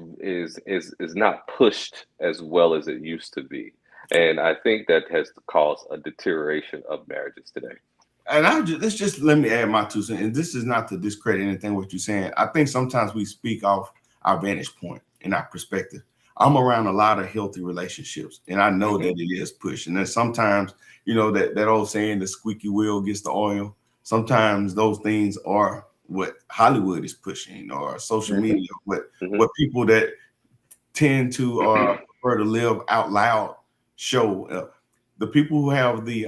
Speaker 3: not pushed as well as it used to be, and I think that has caused a deterioration of marriages today.
Speaker 1: And let me add my 2 cents. And this is not to discredit anything what you're saying. I think sometimes we speak off our vantage point and our perspective. I'm around a lot of healthy relationships, and I know that it is pushed. And then sometimes, that old saying, the squeaky wheel gets the oil. Sometimes those things are what Hollywood is pushing, or social media, what people that tend to prefer to live out loud show. The people who have the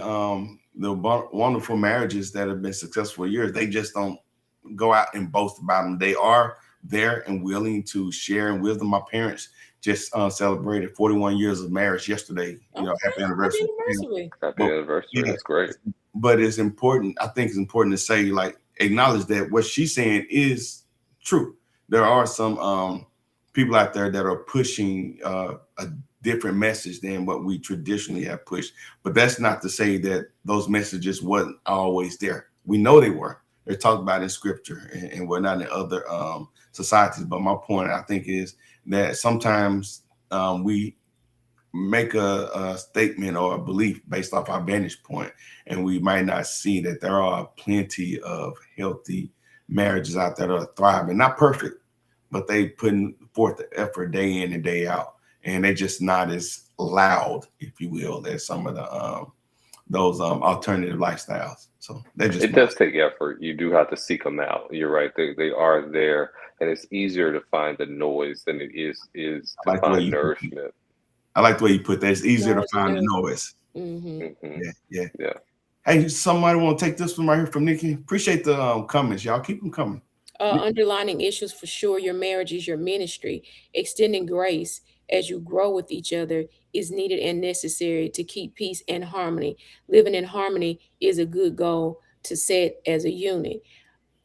Speaker 1: wonderful marriages that have been successful years, they just don't go out and boast about them. They are there and willing to share in wisdom. My parents just celebrated 41 years of marriage yesterday. You know, happy anniversary.
Speaker 2: Anniversary.
Speaker 3: Happy
Speaker 1: But,
Speaker 3: anniversary.
Speaker 1: yeah,
Speaker 3: That's great.
Speaker 1: but it's important. I think it's important to say, like, acknowledge that what she's saying is true. There are some people out there that are pushing a different message than what we traditionally have pushed. But that's not to say that those messages wasn't always there. We know they were. They're talked about in scripture and whatnot in other societies. But my point, I think, is that sometimes we make a statement or a belief based off our vantage point, and we might not see that there are plenty of healthy marriages out there that are thriving, not perfect, but they putting forth the effort day in and day out, and they're just not as loud, if you will, as some of the those alternative lifestyles. So they just
Speaker 3: It does take effort. You do have to seek them out. You're right. They are there, and it's easier to find the noise than it is to find nourishment.
Speaker 1: I like the way you put that. It's easier to find the noise.
Speaker 2: Mm-hmm.
Speaker 1: Yeah. Hey, somebody want to take this one right here from Nikki? Appreciate the comments, y'all. Keep them coming.
Speaker 2: Underlining issues for sure. Your marriage is your ministry. Extending grace as you grow with each other is needed and necessary to keep peace and harmony. Living in harmony is a good goal to set as a unit.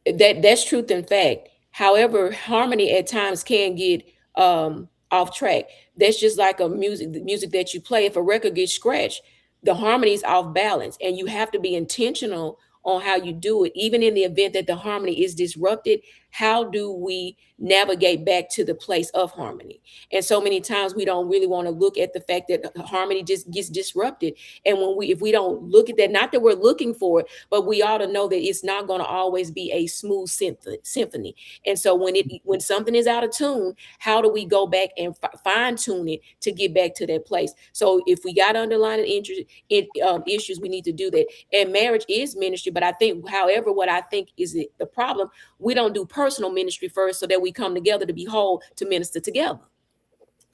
Speaker 2: That's truth and fact. However, harmony at times can get off track. That's just like the music that you play. If a record gets scratched, the harmony is off balance, and you have to be intentional on how you do it. Even in the event that the harmony is disrupted, how do we navigate back to the place of harmony? And so many times we don't really want to look at the fact that harmony just gets disrupted. And if we don't look at that, not that we're looking for it, but we ought to know that it's not going to always be a smooth symphony. And so when something is out of tune, how do we go back and fine tune it to get back to that place? So if we got underlying issues, we need to do that. And marriage is ministry, but I think, however, what I think is the problem, we don't do personal ministry first so that we come together to be whole to minister together.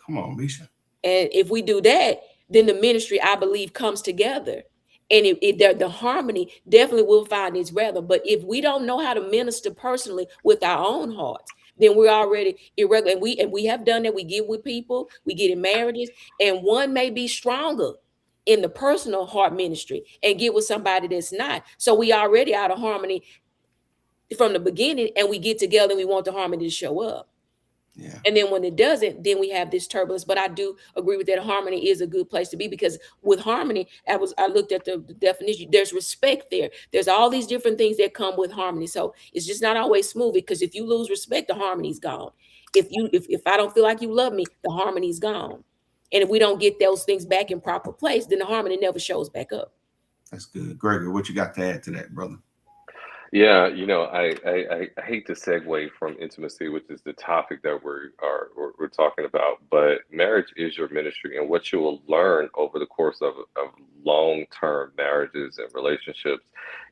Speaker 1: Come on, Misha.
Speaker 2: And if we do that, then the ministry, I believe, comes together. And the harmony definitely will find its rhythm. But if we don't know how to minister personally with our own hearts, then we're already irregular. And we have done that. We get with people, we get in marriages, and one may be stronger in the personal heart ministry and get with somebody that's not. So we already out of harmony from the beginning, and we get together and we want the harmony to show up.
Speaker 1: Yeah.
Speaker 2: And then when it doesn't, then we have this turbulence. But I do agree with that. Harmony is a good place to be, because with harmony, I looked at the definition. There's respect there. There's all these different things that come with harmony. So it's just not always smooth, because if you lose respect, the harmony's gone. If I don't feel like you love me, the harmony's gone. And if we don't get those things back in proper place, then the harmony never shows back up.
Speaker 1: That's good. Gregory, what you got to add to that, brother?
Speaker 3: Yeah, I hate to segue from intimacy, which is the topic that we're talking about, but marriage is your ministry, and what you will learn over the course of long-term marriages and relationships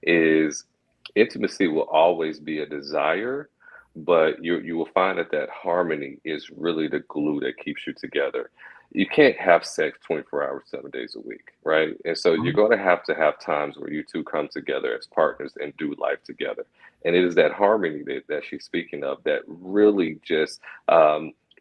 Speaker 3: is intimacy will always be a desire, but you will find that harmony is really the glue that keeps you together. You can't have sex 24 hours, 7 days a week, right? And so you're going to have times where you two come together as partners and do life together. And it is that harmony that she's speaking of that really just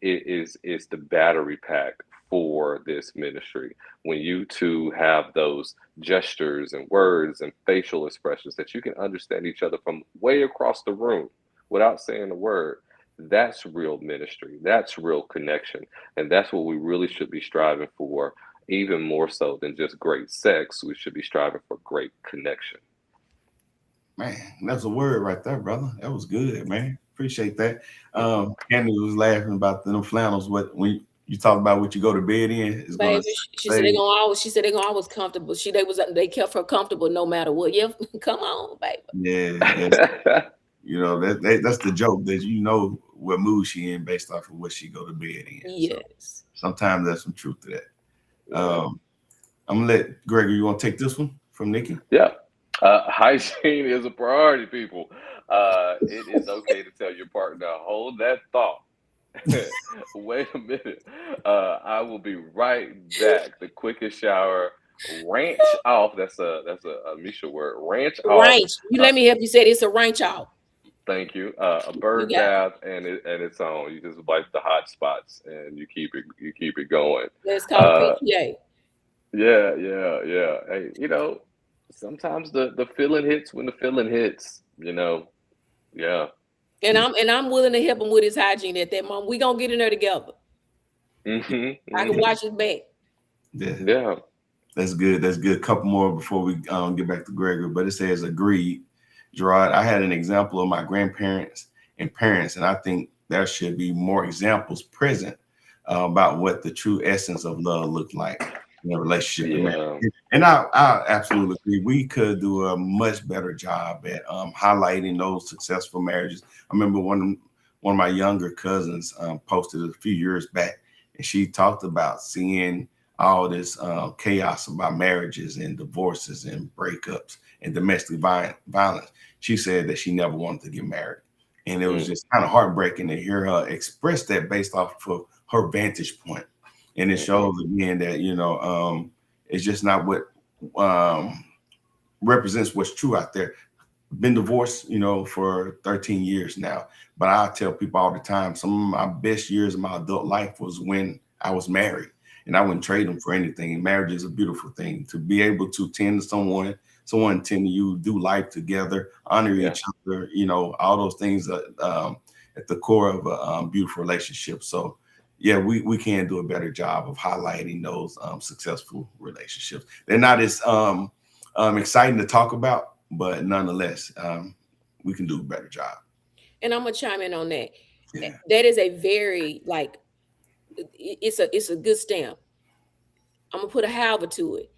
Speaker 3: is the battery pack for this ministry. When you two have those gestures and words and facial expressions that you can understand each other from way across the room without saying a word, that's real ministry. That's real connection. And that's what we really should be striving for, even more so than just great sex. We should be striving for great connection.
Speaker 1: Man, that's a word right there, brother. That was good, man. Appreciate that. Candy was laughing about them flannels. When you talk about what you go to bed in, is
Speaker 2: Baby, she said they're gonna always comfortable. They kept her comfortable no matter what. Yeah, come on, baby.
Speaker 1: Yeah. You know, that's the joke, that you know what mood she in based off of what she go to bed in.
Speaker 2: Yes.
Speaker 1: So sometimes there's some truth to that. I'm gonna let Gregory, you want to take this one from Nikki?
Speaker 3: Yeah. Hygiene is a priority, people. It is okay to tell your partner, hold that thought. Wait a minute. I will be right back. The quickest shower. Ranch off. That's a Misha word. Ranch off.
Speaker 2: Ranch. You let me help you say it. It's a ranch off.
Speaker 3: Thank you. A bird
Speaker 2: You got it.
Speaker 3: bath and its own. You just wipe the hot spots and you keep it going.
Speaker 2: It's called
Speaker 3: Uh,
Speaker 2: PTA.
Speaker 3: yeah, yeah, yeah. Hey, sometimes the feeling hits when the feeling hits. Yeah.
Speaker 2: And I'm willing to help him with his hygiene at that moment. We gonna get in there together.
Speaker 3: Hmm.
Speaker 2: I can watch his back.
Speaker 1: Yeah,
Speaker 3: Yeah.
Speaker 1: that's good. That's good. Couple more before we get back to Gregory, but it says agreed. Gerard, I had an example of my grandparents and parents, and I think there should be more examples present about what the true essence of love looked like in a relationship and marriage.
Speaker 3: Yeah.
Speaker 1: And I absolutely agree. We could do a much better job at highlighting those successful marriages. I remember one of my younger cousins posted a few years back, and she talked about seeing all this chaos about marriages and divorces and breakups and domestic violence. She said that she never wanted to get married. And it was just kind of heartbreaking to hear her express that based off of her vantage point. And it shows again that, it's just not what represents what's true out there. Been divorced, for 13 years now. But I tell people all the time, some of my best years of my adult life was when I was married. And I wouldn't trade them for anything. And marriage is a beautiful thing. To be able to tend to someone tend to you, do life together, honor each other, all those things at the core of a beautiful relationship. So, yeah, we can do a better job of highlighting those successful relationships. They're not as exciting to talk about, but nonetheless, we can do a better job.
Speaker 2: And I'm gonna chime in on that.
Speaker 1: Yeah.
Speaker 2: That is a very it's a good stamp. I'm gonna put a however to it.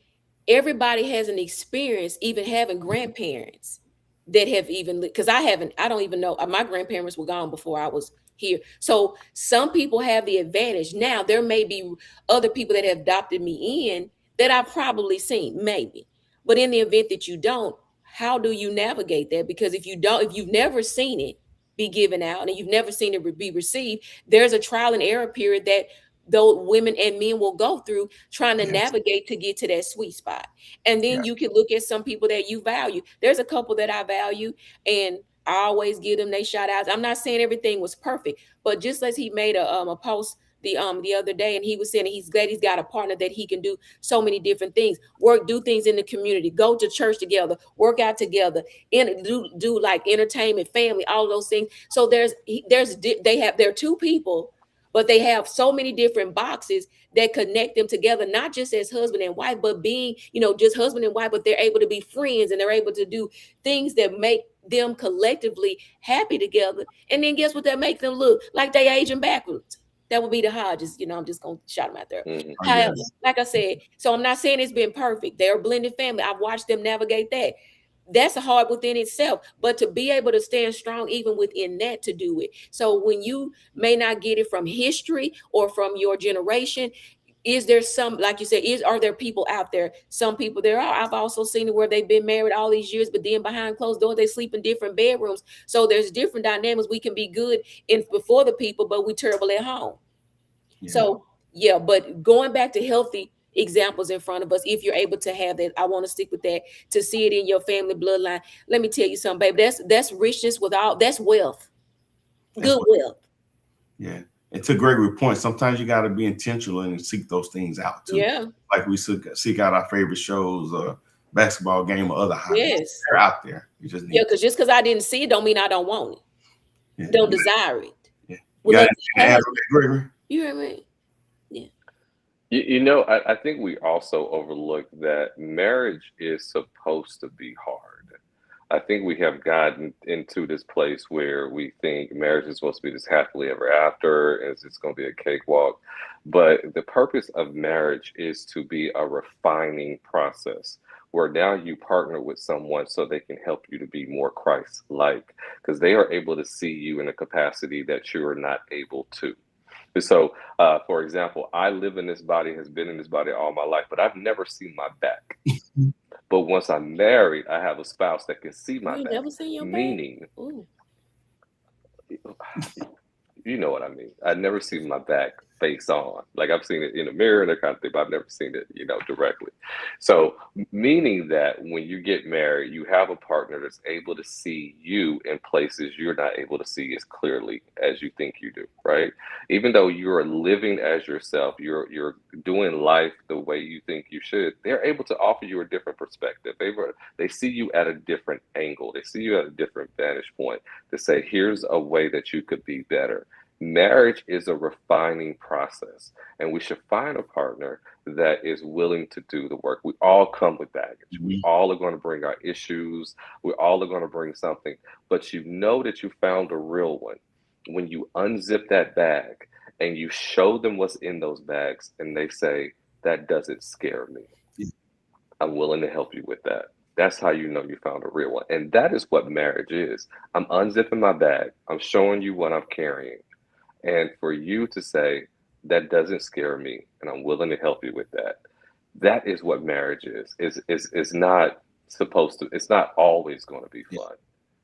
Speaker 2: Everybody has an experience, even having grandparents that have even because I don't even know. My grandparents were gone before I was here. So some people have the advantage. Now there may be other people that have adopted me in that I've probably seen, maybe. But in the event that you don't, how do you navigate that? Because if you've never seen it be given out and you've never seen it be received, there's a trial and error period that though women and men will go through trying to navigate to get to that sweet spot. And then you can look at some people that you value. There's a couple that I value and I always give them they shout outs. I'm not saying everything was perfect, but just as he made a post the other day and he was saying he's glad he's got a partner that he can do so many different things, do things in the community, go to church together, work out together, do like entertainment, family, all those things. So they're two people, but they have so many different boxes that connect them together, not just as husband and wife, but being, just husband and wife, but they're able to be friends and they're able to do things that make them collectively happy together. And then guess what? That make them look like they aging backwards. That would be the Hodges. I'm just going to shout them out there. However, like I said, so I'm not saying it's been perfect. They're a blended family. I've watched them navigate that. That's hard within itself, but to be able to stand strong even within that to do it. So when you may not get it from history or from your generation, is there some, like you said, are there people out there? Some people there are. I've also seen it where they've been married all these years, but then behind closed doors, they sleep in different bedrooms. So there's different dynamics. We can be good before the people, but we terrible at home. Yeah. So but going back to healthy examples in front of us, if you're able to have that, I want to stick with that, to see it in your family bloodline. Let me tell you something, baby, that's richness that's wealth. Good wealth.
Speaker 1: Yeah. And to Gregory's point, sometimes you got to be intentional and seek those things out too. Yeah. Like we seek out our favorite shows or basketball game or other hobbies.
Speaker 2: Yes.
Speaker 1: They're out there. You just need
Speaker 2: because I didn't see it don't mean I don't want it. Yeah. Don't desire it.
Speaker 1: Yeah. Gregory?
Speaker 2: You hear me?
Speaker 3: Yeah. I think we also overlook that marriage is supposed to be hard. I think we have gotten into this place where we think marriage is supposed to be this happily ever after, and it's going to be a cakewalk. But the purpose of marriage is to be a refining process where now you partner with someone so they can help you to be more Christ-like, because they are able to see you in a capacity that you are not able to. So, for example, I live in this body, has been in this body all my life, but I've never seen my back. But once I'm married, I have a spouse that can see my back.
Speaker 2: Never seen your
Speaker 3: meaning,
Speaker 2: back?
Speaker 3: you know what I mean. I've never seen my back. face on. Like I've seen it in the mirror and that kind of thing, but I've never seen it, directly. So meaning that when you get married, you have a partner that's able to see you in places you're not able to see as clearly as you think you do, right? Even though you're living as yourself, you're doing life the way you think you should, they're able to offer you a different perspective. They see you at a different angle. They see you at a different vantage point to say, here's a way that you could be better. Marriage is a refining process, and we should find a partner that is willing to do the work. We all come with baggage. We all are going to bring our issues. We all are going to bring something, but you know that you found a real one when you unzip that bag and you show them what's in those bags, and they say, that doesn't scare me. I'm willing to help you with that. That's how you know you found a real one. And that is what marriage is. I'm unzipping my bag. I'm showing you what I'm carrying. And for you to say, that doesn't scare me, and I'm willing to help you with that. That is what marriage is. It's not supposed to, it's not always going to be fun,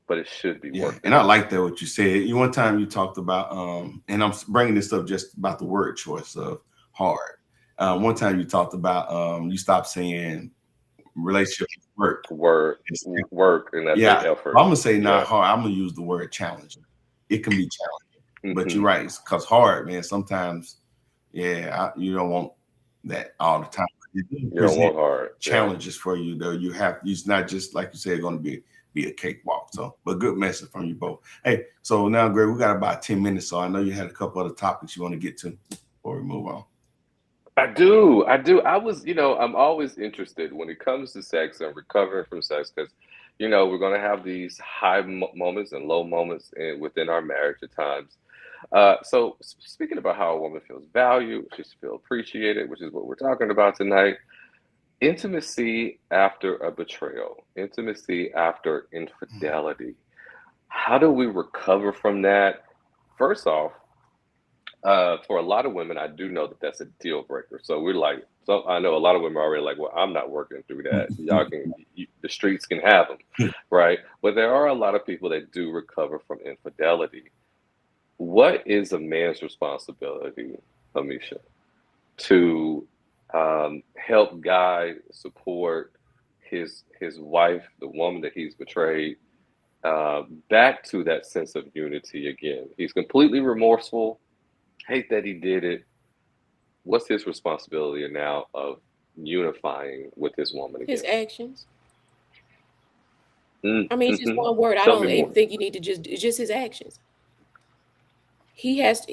Speaker 3: but it should be worth it.
Speaker 1: And I like that what you said. One time you talked about, and I'm bringing this up just about the word choice of hard. One time you talked about, you stopped saying relationship work,
Speaker 3: and that's the effort.
Speaker 1: I'm gonna say not hard. I'm gonna use the word challenging. It can be challenging, but you're right. Because hard, man. Sometimes, you don't want that all the time.
Speaker 3: You don't want hard
Speaker 1: challenges for you, though. It's not just like you said, going to be a cakewalk. So, but good message from you both. Hey, so now, Greg, we got about 10 minutes. So I know you had a couple other topics you want to get to before we move on.
Speaker 3: I do. I was, I'm always interested when it comes to sex and recovering from sex, because, we're going to have these high moments and low moments within our marriage at times. So speaking about how a woman feels valued, she feels appreciated, which is what we're talking about tonight. Intimacy after a betrayal, intimacy after infidelity. How do we recover from that? First off, for a lot of women, I do know that that's a deal breaker. So I know a lot of women are already like, well, I'm not working through that. Y'all the streets can have them, right? But there are a lot of people that do recover from infidelity. What is a man's responsibility, Amisha, to help guide, support his wife, the woman that he's betrayed, back to that sense of unity again? He's completely remorseful, hate that he did it. What's his responsibility now of unifying with his woman again?
Speaker 2: His actions. I mean, it's just one word. I don't even think you need to it's just his actions. He has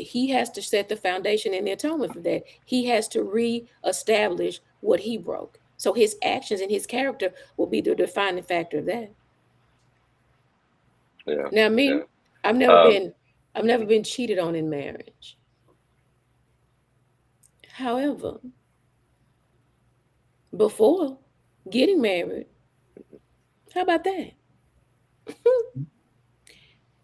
Speaker 2: to set the foundation and the atonement for that. He has to reestablish what he broke. So his actions and his character will be the defining factor of that.
Speaker 3: Yeah.
Speaker 2: Now, me, I've never been cheated on in marriage. However, before getting married, how about that?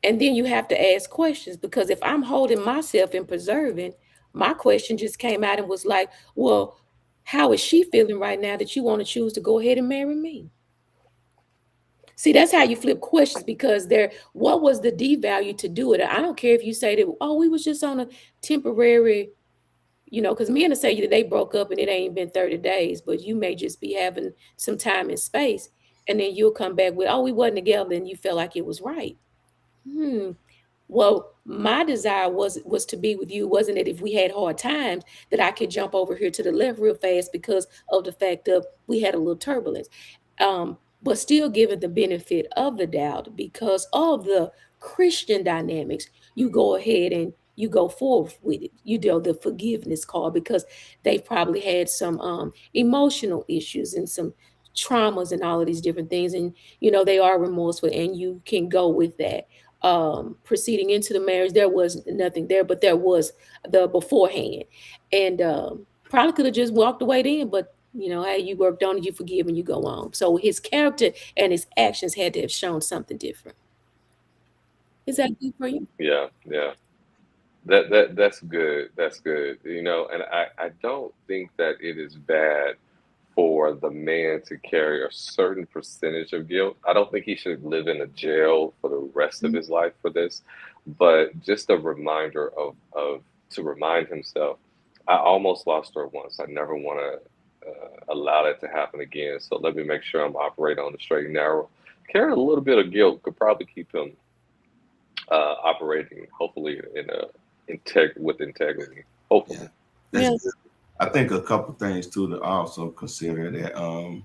Speaker 2: And then you have to ask questions, because if I'm holding myself and preserving, my question just came out and was like, well, how is she feeling right now that you want to choose to go ahead and marry me? See, that's how you flip questions, because what was the devalue to do it? I don't care if you say that, oh, we was just on a temporary, because me and say that they broke up and it ain't been 30 days, but you may just be having some time and space. And then you'll come back with, oh, we wasn't together and you felt like it was right. Well, my desire was to be with you. Wasn't it if we had hard times that I could jump over here to the left real fast because of the fact that we had a little turbulence. But still given the benefit of the doubt because of the Christian dynamics, you go ahead and you go forth with it. You do the forgiveness call because they've probably had some emotional issues and some traumas and all of these different things. And, they are remorseful, and you can go with that. Proceeding into the marriage, there was nothing there, but there was the beforehand. And probably could have just walked away then, but hey, you worked on it, you forgive, and you go on. So his character and his actions had to have shown something different. Is that good for you?
Speaker 3: Yeah. That's good. That's good. And I don't think that it is bad for the man to carry a certain percentage of guilt. I don't think he should live in a jail for the rest of his life for this, but just a reminder to remind himself I almost lost her once. I never want to allow that to happen again. So let me make sure I'm operating on the straight and narrow. Carrying a little bit of guilt could probably keep him operating, hopefully with integrity. Hopefully.
Speaker 1: Yeah, that's
Speaker 2: Yeah.
Speaker 1: good. I think a couple things too to also consider that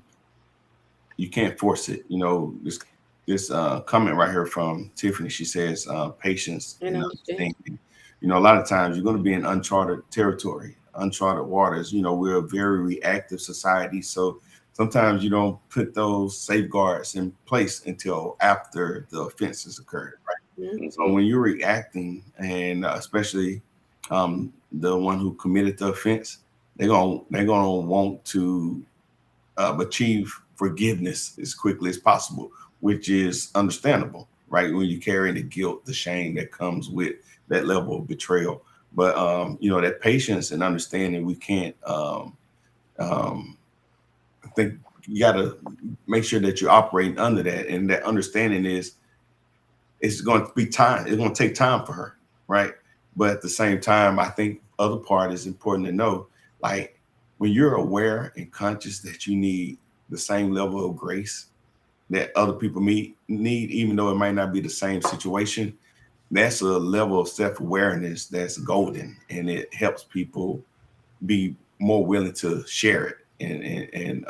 Speaker 1: you can't force it. You know, this comment right here from Tiffany. She says patience
Speaker 2: And
Speaker 1: and
Speaker 2: understand.
Speaker 1: understanding. You know, a lot of times you're going to be in uncharted territory, uncharted waters. You know, we're a very reactive society, so sometimes you don't put those safeguards in place until after the offense has occurred.
Speaker 2: Yeah.
Speaker 1: So when you're reacting, and especially the one who committed the offense, they're gonna want to achieve forgiveness as quickly as possible, which is understandable, right? When you carry the guilt, the shame that comes with that level of betrayal. But you know, that patience and understanding, we can't. Um, I think you got to make sure that you're operating under that, and that understanding is it's going to be time. It's going to take time for her, right? But at the same time, I think other part is important to know. Like when you're aware and conscious that you need the same level of grace that other people need, even though it might not be the same situation, that's a level of self-awareness that's golden, and it helps people be more willing to share it and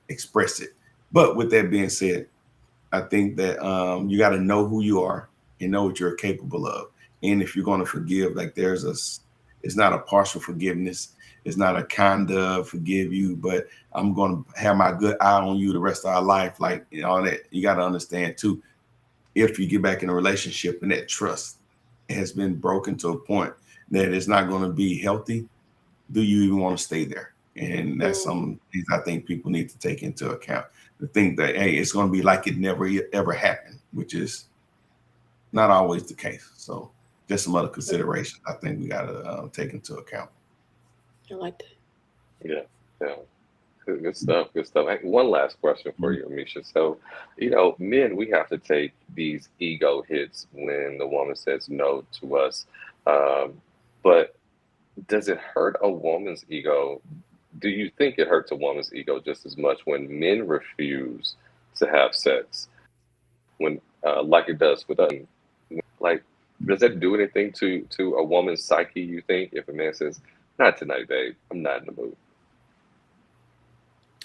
Speaker 1: express it. But with that being said, I think that you got to know who you are and know what you're capable of. And if you're going to forgive, like it's not a partial forgiveness. It's not a kind of forgive you, but I'm going to have my good eye on you the rest of our life. Like, you know, that you got to understand too, if you get back in a relationship and that trust has been broken to a point that it's not going to be healthy, do you even want to stay there? And that's some things I think people need to take into account. To think that, hey, it's going to be like it never ever happened, which is not always the case. So just some other considerations I think we got to take into account.
Speaker 2: I like that.
Speaker 3: Yeah. Yeah. Good stuff. Good stuff. Hey, one last question for you, Amisha. So, men, we have to take these ego hits when the woman says no to us. Um, but does it hurt a woman's ego? Do you think it hurts a woman's ego just as much when men refuse to have sex, when like it does with us? Like, does that do anything to a woman's psyche? You think if a man says, "Not tonight, babe. I'm not in the mood."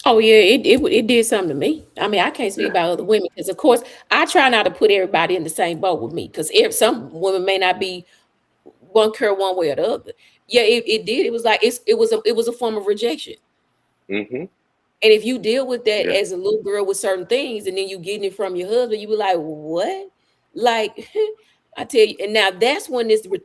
Speaker 2: Oh yeah, it did something to me. I mean, I can't speak
Speaker 3: Yeah.
Speaker 2: about other women because, of course, I try not to put everybody in the same boat with me because some women may not be one care one way or the other. Yeah, it did. It was like it was a form of rejection.
Speaker 3: Mm-hmm.
Speaker 2: And if you deal with that
Speaker 3: Yeah.
Speaker 2: as a little girl with certain things, and then you getting it from your husband, you be like, what? Like, I tell you, and now that's when what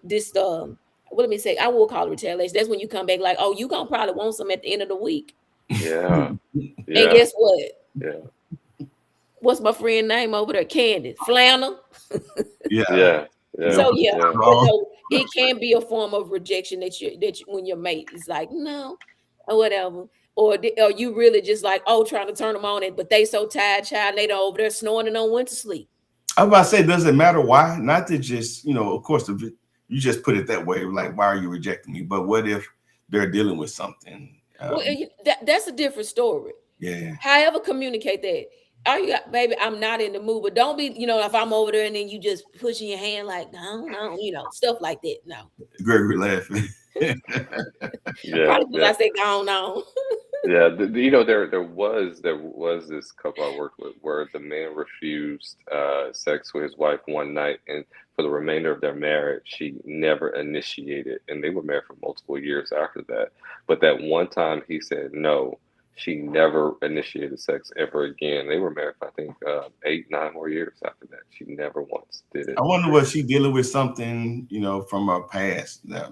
Speaker 2: let me say, I will call it retaliation. That's when you come back like, oh, you gonna probably want some at the end of the week.
Speaker 3: Yeah.
Speaker 2: And
Speaker 3: Yeah.
Speaker 2: guess what?
Speaker 3: Yeah.
Speaker 2: What's my friend name over there? Candace Flannel.
Speaker 1: Yeah.
Speaker 3: Yeah. Yeah.
Speaker 2: So yeah,
Speaker 3: Yeah.
Speaker 2: it can be a form of rejection that you when your mate is like, no, or whatever. Or you really just like, oh, trying to turn them on it, but they so tired, child, and they don't over there snoring and don't went to sleep.
Speaker 1: I was about to say, does it matter why? Not to just, of course, if you just put it that way, like, why are you rejecting me? But what if they're dealing with something?
Speaker 2: Well, that's a different story.
Speaker 1: Yeah.
Speaker 2: However, communicate that. Are you, baby? I'm not in the mood, but don't be, if I'm over there and then you just pushing your hand like, no, stuff like that. No,
Speaker 1: Gregory laughing.
Speaker 3: Yeah.
Speaker 2: probably because I say, go on.
Speaker 3: Yeah, there was this couple I worked with where the man refused sex with his wife one night, and for the remainder of their marriage, she never initiated, and they were married for multiple years after that. But that one time he said no, she never initiated sex ever again. They were married for I think 8, 9 more years after that. She never once did it.
Speaker 1: I wonder, was she dealing with something, from her past that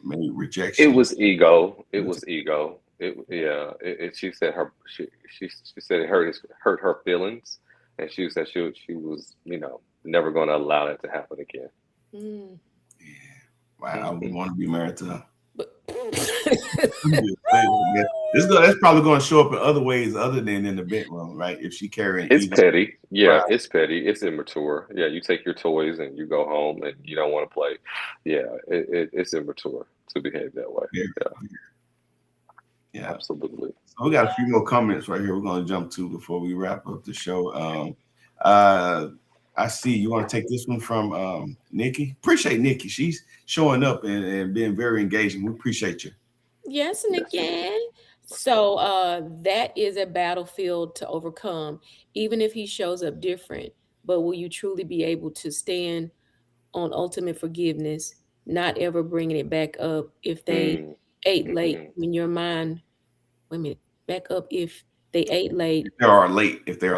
Speaker 1: made rejection?
Speaker 3: It was ego. It was ego. She said she said it hurt her feelings, and she said she was never going to allow that to happen again.
Speaker 2: Mm.
Speaker 1: Yeah. Wow, I would want to be married to her.
Speaker 2: But
Speaker 1: That's probably going to show up in other ways other than in the bedroom, right? If she carrying
Speaker 3: It's
Speaker 1: ego.
Speaker 3: petty. Yeah,
Speaker 1: Right.
Speaker 3: it's petty. It's immature. Yeah, you take your toys and you go home and you don't want to play. Yeah, it's immature. to behave that way.
Speaker 1: Yeah.
Speaker 3: Yeah,
Speaker 1: Yeah.
Speaker 3: absolutely.
Speaker 1: So we got a few more comments right here we're going to jump to before we wrap up the show. I see you want to take this one from Nikki. Appreciate Nikki. She's showing up and being very engaging. We appreciate you.
Speaker 2: Yes,
Speaker 3: Yes,
Speaker 2: Nikki. So that is a battlefield to overcome, even if he shows up different. But will you truly be able to stand on ultimate forgiveness, not ever bringing it back up if they
Speaker 3: mm,
Speaker 2: ate late
Speaker 3: mhm.
Speaker 2: when your mind, wait a minute, back up if they ate late.
Speaker 1: If they are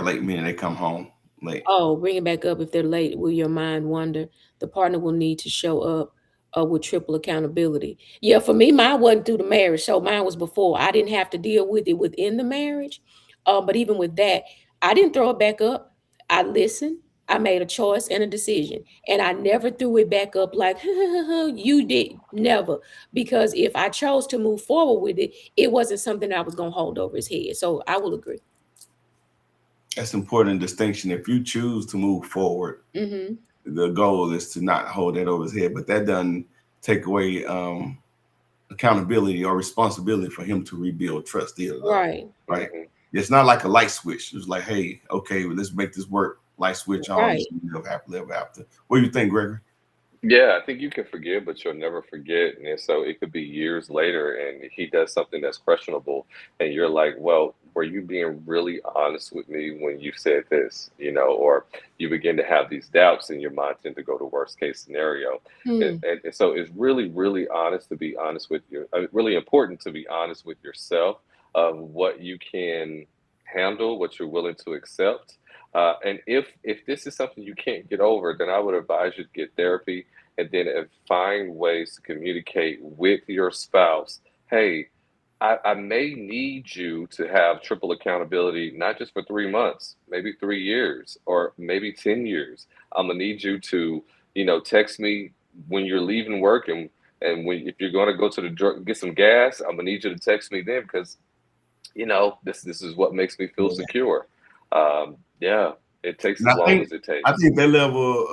Speaker 1: late, meaning they come home late.
Speaker 2: Oh, bring it back up if they're late. Will your mind wander? The partner will need to show up with triple accountability. Yeah, for me, mine wasn't through the marriage. So mine was before. I didn't have to deal with it within the marriage. But even with that, I didn't throw it back up. I listened. I made a choice and a decision. And I never threw it back up like, you did. Never. Because if I chose to move forward with it, it wasn't something I was going to hold over his head. So I will agree.
Speaker 1: That's an important distinction. If you choose to move forward,
Speaker 2: Mm-hmm.
Speaker 1: the goal is to not hold that over his head, but that doesn't take away accountability or responsibility for him to rebuild trust either.
Speaker 2: Right.
Speaker 1: Right.
Speaker 3: Mhm.
Speaker 1: It's not like a light switch. It's like, hey, okay, well, let's make this work. Light switch on.
Speaker 2: Right.
Speaker 1: Live happily ever after. What do you think, Gregory?
Speaker 3: Yeah, I think you can forgive, but you'll never forget. And so it could be years later and he does something that's questionable. And you're like, well, were you being really honest with me when you said this? Or you begin to have these doubts in your mind, tend to go to worst case scenario. And,
Speaker 2: Hmm.
Speaker 3: and, and so it's really, really honest to be honest with you. Really important to be honest with yourself of what you can handle, what you're willing to accept. And if this is something you can't get over, then I would advise you to get therapy and then find ways to communicate with your spouse. Hey, I may need you to have triple accountability, not just for 3 months, maybe 3 years, or maybe 10 years. I'm gonna need you to, text me when you're leaving work and if you're gonna go to the get some gas, I'm gonna need you to text me then because this is what makes me feel
Speaker 1: Yeah.
Speaker 3: secure. Yeah, it takes
Speaker 1: And
Speaker 3: as long as it
Speaker 1: I
Speaker 3: takes.
Speaker 1: think that level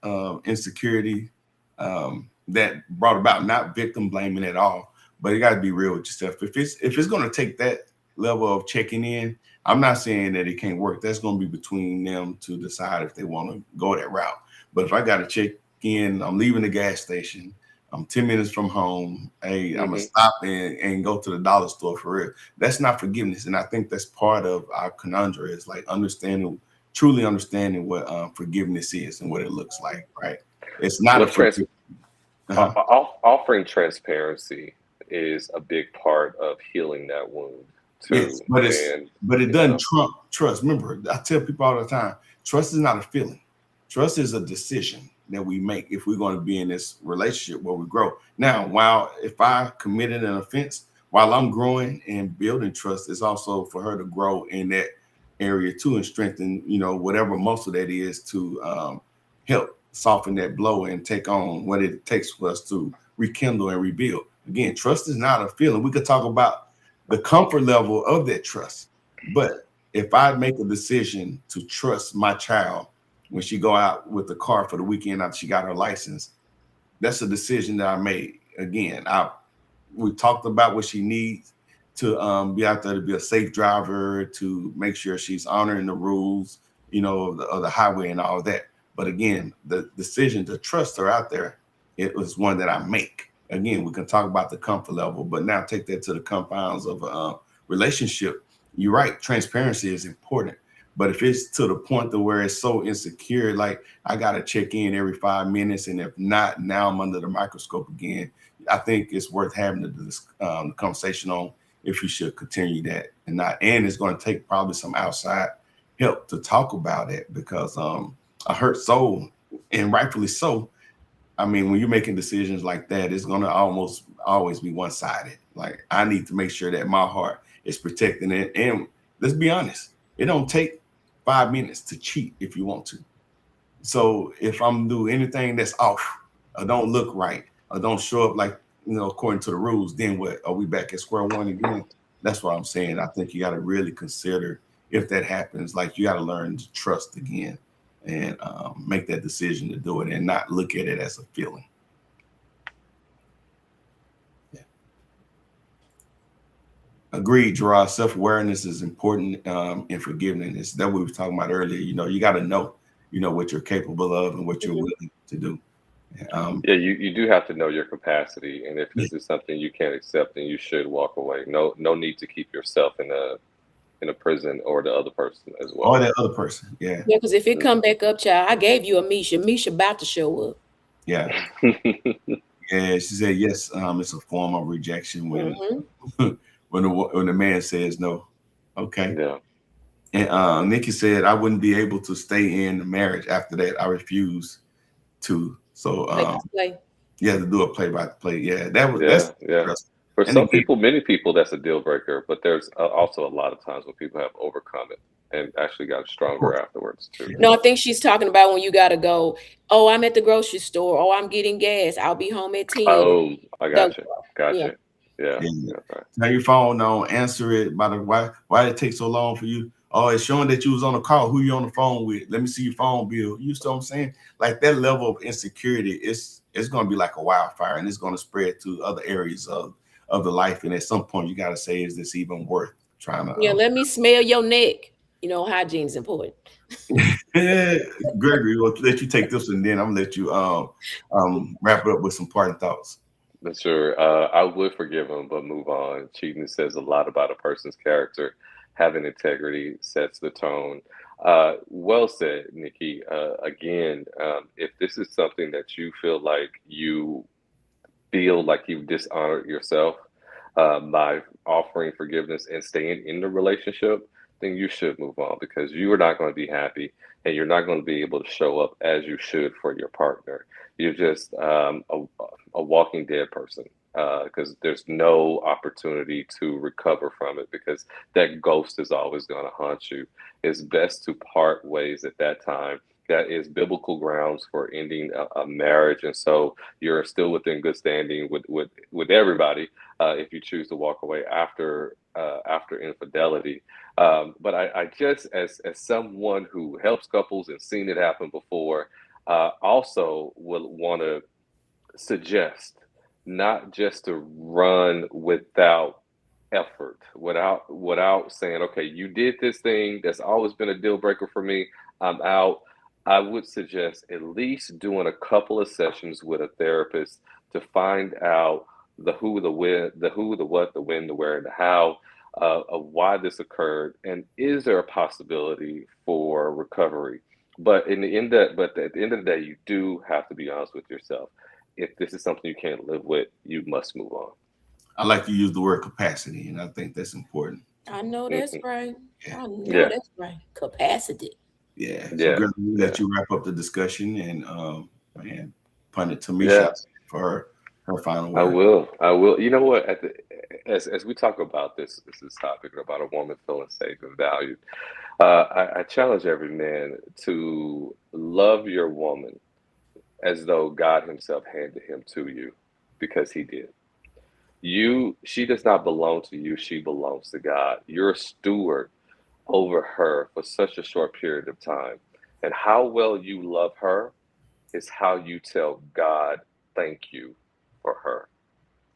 Speaker 1: of insecurity that brought about not victim blaming at all, but you got to be real with yourself. If it's going to take that level of checking in, I'm not saying that it can't work. That's going to be between them to decide if they want to go that route. But if I got to check in, I'm leaving the gas station. I'm 10 minutes from home. Hey, I'm gonna
Speaker 3: Hmm.
Speaker 1: stop and go to the dollar store for real. That's not forgiveness, and I think that's part of our conundrum is like truly understanding what forgiveness is and what it looks like. Right? It's not a
Speaker 3: Well,
Speaker 1: forgiveness. Uh-huh.
Speaker 3: offering transparency is a big part of healing that wound
Speaker 1: Yes,
Speaker 3: too.
Speaker 1: but
Speaker 3: And
Speaker 1: it
Speaker 3: yeah,
Speaker 1: doesn't trump trust. Remember, I tell people all the time, trust is not a feeling. Trust is a decision that we make if we're going to be in this relationship where we grow. Now, if I committed an offense, while I'm growing and building trust, it's also for her to grow in that area too and strengthen, whatever muscle that is to help soften that blow and take on what it takes for us to rekindle and rebuild. Again, trust is not a feeling. We could talk about the comfort level of that trust. But if I make a decision to trust my child when she go out with the car for the weekend after she got her license, that's a decision that I made. Again, we talked about what she needs to be out there to be a safe driver, to make sure she's honoring the rules, of the highway and all that. But again, the decision to trust her out there, it was one that I make. Again, we can talk about the comfort level, but now take that to the confines of a relationship. You're right, transparency is important. But if it's to the point to where it's so insecure, like I got to check in every 5 minutes, and if not, now I'm under the microscope again. I think it's worth having the conversation on if you should continue that and not. And it's going to take probably some outside help to talk about it because a hurt soul, and rightfully so. I mean, when you're making decisions like that, it's going to almost always be one-sided. Like I need to make sure that my heart is protecting it. And let's be honest, it don't take 5 minutes to cheat if you want to. So if I'm doing anything that's off or don't look right or don't show up like, according to the rules, then what? Are we back at square one again? That's what I'm saying. I think you got to really consider if that happens, like you got to learn to trust again and make that decision to do it and not look at it as a feeling. Agreed, Gerard. Self-awareness is important in forgiveness. That we were talking about earlier. You got to know, what you're capable of and what you're
Speaker 2: Mhm.
Speaker 1: willing to do. Um,
Speaker 3: Yeah, you do have to know your capacity, and if this is something you can't accept, then you should walk away. No need to keep yourself in a prison or the other person as
Speaker 1: or
Speaker 3: well.
Speaker 1: that other person. Yeah,
Speaker 2: Yeah, because if it
Speaker 3: Mm.
Speaker 2: come back up, child, I gave you a Misha. Misha about to show up.
Speaker 1: yeah, yeah. She said yes. It's a form of rejection when
Speaker 2: Hmm.
Speaker 1: when the man says no. Okay.
Speaker 3: Yeah.
Speaker 1: And Nikki said I wouldn't be able to stay in the marriage after that. I refuse to. So
Speaker 2: Play.
Speaker 1: yeah, to do a play-by-play. Yeah, that's
Speaker 3: Yeah.
Speaker 1: interesting.
Speaker 3: For
Speaker 1: And
Speaker 3: some
Speaker 1: again,
Speaker 3: people, many people, that's a deal breaker. But there's also a lot of times when people have overcome it and actually got
Speaker 1: of
Speaker 3: stronger
Speaker 1: course,
Speaker 3: afterwards too.
Speaker 2: No, I think she's talking about when you got to go. Oh, I'm at the grocery store. Oh, I'm getting gas. I'll be home at 10.
Speaker 3: Oh, I
Speaker 2: Don't
Speaker 3: got you.
Speaker 2: go.
Speaker 3: Got
Speaker 2: Yeah.
Speaker 3: you. Yeah.
Speaker 1: yeah.
Speaker 3: Okay.
Speaker 1: Turn your phone on, answer it. By the why did it take so long for you? Oh, it's showing that you was on a call. Who you on the phone with? Let me see your phone bill. You see what I'm saying? Like that level of insecurity, it's gonna be like a wildfire, and it's gonna spread to other areas of the life. And at some point, you gotta say, is this even worth trying to?
Speaker 2: Yeah, let me smell your neck. Hygiene is important.
Speaker 1: Yeah, Gregory, we'll let you take this, and then I'm gonna let you wrap it up with some parting thoughts.
Speaker 3: Sure. I would forgive him, but move on. Cheating says a lot about a person's character. Having integrity sets the tone. Well said, Nikki. Again, if this is something that you feel like you've dishonored yourself by offering forgiveness and staying in the relationship, then you should move on because you are not going to be happy and you're not going to be able to show up as you should for your partner. You're just a walking dead person because there's no opportunity to recover from it because that ghost is always going to haunt you. It's best to part ways at that time. That is biblical grounds for ending a marriage, and so you're still within good standing with everybody if you choose to walk away after infidelity. But I just as someone who helps couples and seen it happen before, also would want to suggest not just to run without effort, without saying, okay, you did this thing that's always been a deal breaker for me, I'm out. I would suggest at least doing a couple of sessions with a therapist to find out the who, the when, the who, the what, the when, the where, and the how of why this occurred, and is there a possibility for recovery? But at the end of the day, you do have to be honest with yourself. If this is something you can't live with, you must move on.
Speaker 1: I like to use the word capacity, and I think that's important.
Speaker 2: I know that's
Speaker 3: Mhm.
Speaker 2: right.
Speaker 1: Yeah.
Speaker 2: I know
Speaker 3: Yeah,
Speaker 2: that's right. Capacity.
Speaker 1: Yeah. So,
Speaker 3: yeah,
Speaker 1: Gregory, we'll
Speaker 3: yeah,
Speaker 1: let you wrap up the discussion and punt it to
Speaker 3: yeah.
Speaker 1: Misha for her final
Speaker 3: I
Speaker 1: word.
Speaker 3: will. I will. You know what? As we talk about this topic about a woman feeling safe and valued, I challenge every man to love your woman as though God Himself handed him to you, because He did. She does not belong to you. She belongs to God. You're a steward over her for such a short period of time, and how well you love her is how you tell God thank you for her.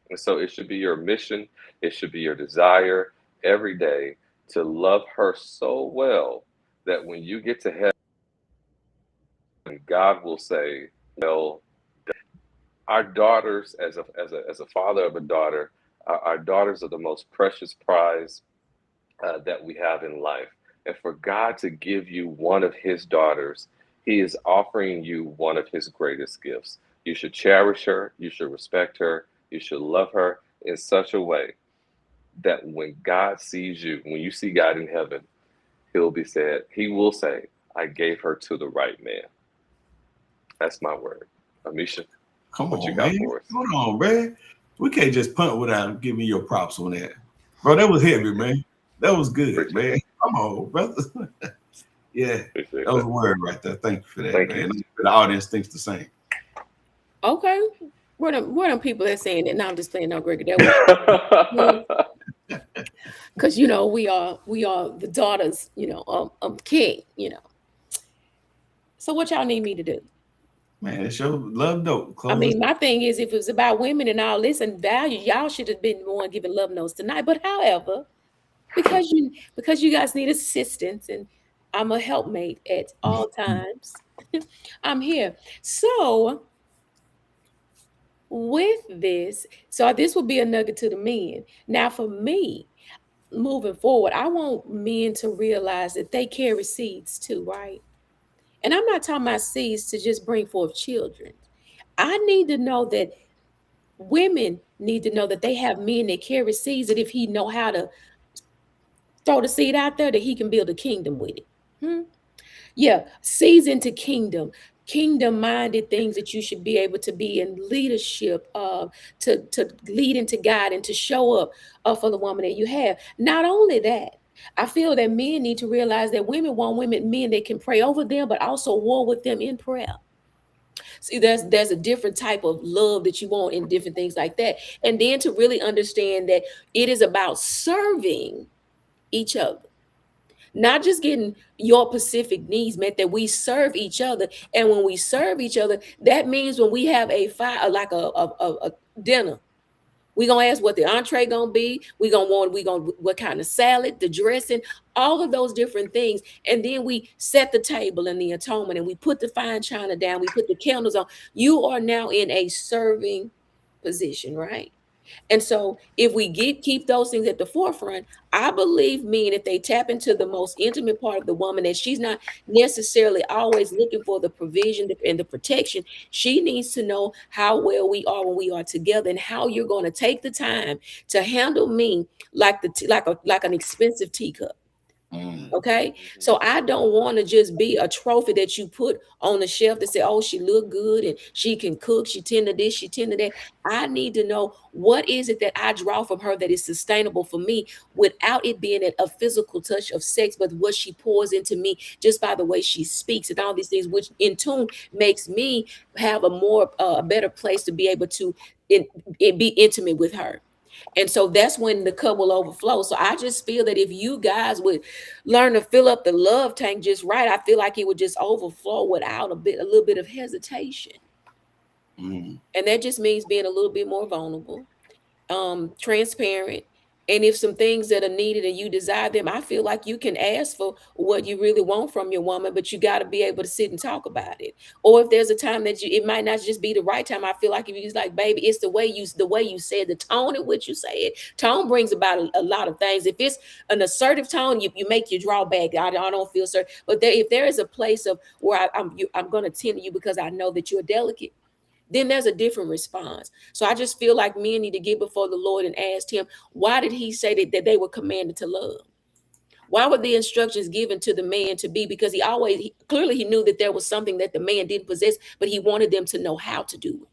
Speaker 3: And so it should be your mission, it should be your desire every day to love her so well that when you get to heaven, God will say, well, our daughters, as a father of a daughter, our daughters are the most precious prize that we have in life. And for God to give you one of His daughters, He is offering you one of His greatest gifts. You should cherish her, you should respect her, you should love her in such a way that when God sees you, when you see God in heaven, He will say, I gave her to the right man. That's my word. Amisha,
Speaker 1: Come
Speaker 3: what you
Speaker 1: on,
Speaker 3: got
Speaker 1: man.
Speaker 3: for us?
Speaker 1: Hold on, man. We can't just punt without giving your props on that. Bro, that was heavy, man. That was good,
Speaker 3: Appreciate
Speaker 1: man.
Speaker 3: that.
Speaker 1: Come on, brother. Yeah,
Speaker 3: Appreciate
Speaker 1: that was
Speaker 3: that.
Speaker 1: a word right there. Thank you for that,
Speaker 3: Thank you.
Speaker 1: man. The audience thinks the same.
Speaker 2: Okay. Where them people that saying that? Now I'm just playing. No, Gregory. That was because we are the daughters, of King. So what y'all need me to do?
Speaker 1: Man, it show love dope.
Speaker 2: I
Speaker 1: Close.
Speaker 2: mean, my thing is, if it was about women and all this and value, y'all should have been the one giving love notes tonight. But however, because you guys need assistance and I'm a helpmate at all times, I'm here. So with this, so this will be a nugget to the men. Now, for me, moving forward, I want men to realize that they carry seeds too, right? And I'm not talking about seeds to just bring forth children. I need to know that women need to know that they have men that carry seeds, that if he know how to throw the seed out there, that he can build a kingdom with it. Hmm? Yeah, seeds into kingdom minded things that you should be able to be in leadership of, to lead into God and to show up for the woman that you have. Not only that, I feel that men need to realize that women want men that can pray over them, but also war with them in prayer. See, there's a different type of love that you want in different things like that. And then to really understand that it is about serving each other, not just getting your specific needs met, that we serve each other. And when we serve each other, that means when we have a fire, like a dinner, we gonna ask what the entree gonna be. We gonna what kind of salad, the dressing, all of those different things. And then we set the table in the atonement and we put the fine china down, we put the candles on. You are now in a serving position, right? And so if we keep those things at the forefront, I believe men, if they tap into the most intimate part of the woman, that she's not necessarily always looking for the provision and the protection. She needs to know how well we are when we are together and how you're going to take the time to handle me like like an expensive teacup. Okay, so I don't want to just be a trophy that you put on the shelf to say, oh, she look good and she can cook, she tend to this, she tend to that. I need to know what is it that I draw from her that is sustainable for me without it being a physical touch of sex, but what she pours into me just by the way she speaks and all these things, which in tune makes me have a better place to be able to be intimate with her. And so that's when the cup will overflow. So I just feel that if you guys would learn to fill up the love tank just right, I feel like it would just overflow without a little bit of hesitation. And that just means being a little bit more vulnerable, transparent. And if some things that are needed and you desire them, I feel like you can ask for what you really want from your woman, but you got to be able to sit and talk about it. Or if there's a time that it might not just be the right time, I feel like if you're like, baby, it's the way you say it, the tone in which you say it. Tone brings about a lot of things. If it's an assertive tone, you make you draw back. I don't feel certain. But if there is a place of where I'm going to tend to you because I know that you're delicate, then there's a different response. So I just feel like men need to get before the Lord and ask him, why did he say that they were commanded to love? Why were the instructions given to the man to be? Because clearly he knew that there was something that the man didn't possess, but he wanted them to know how to do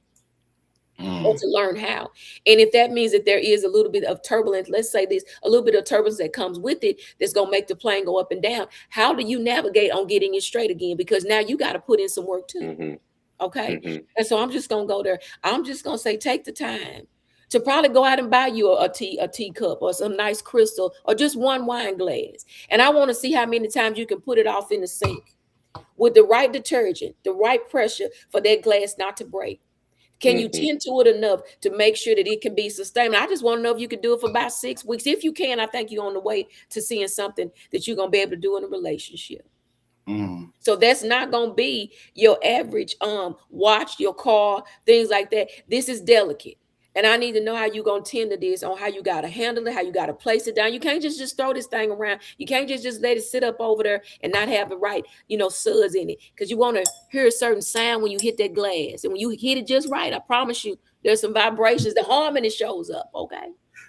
Speaker 2: it. Or to learn how. And if that means that there is a little bit of turbulence, let's say this, a little bit of turbulence that comes with it, that's going to make the plane go up and down. How do you navigate on getting it straight again? Because now you got to put in some work too.
Speaker 3: Mm-hmm.
Speaker 2: Okay. And so I'm just going to go there. I'm just going to say, take the time to probably go out and buy you a teacup or some nice crystal or just one wine glass. And I want to see how many times you can put it off in the sink with the right detergent, the right pressure for that glass not to break. Can you tend to it enough to make sure that it can be sustainable? I just want to know if you can do it for about 6 weeks. If you can, I think you're on the way to seeing something that you're going to be able to do in a relationship. So that's not going to be your average watch, your car, things like that. This is delicate. And I need to know how you're going to tend to this, on how you got to handle it, how you got to place it down. You can't just throw this thing around. You can't just let it sit up over there and not have the right, suds in it. Because you want to hear a certain sound when you hit that glass. And when you hit it just right, I promise you, there's some vibrations. The harmony shows up, okay?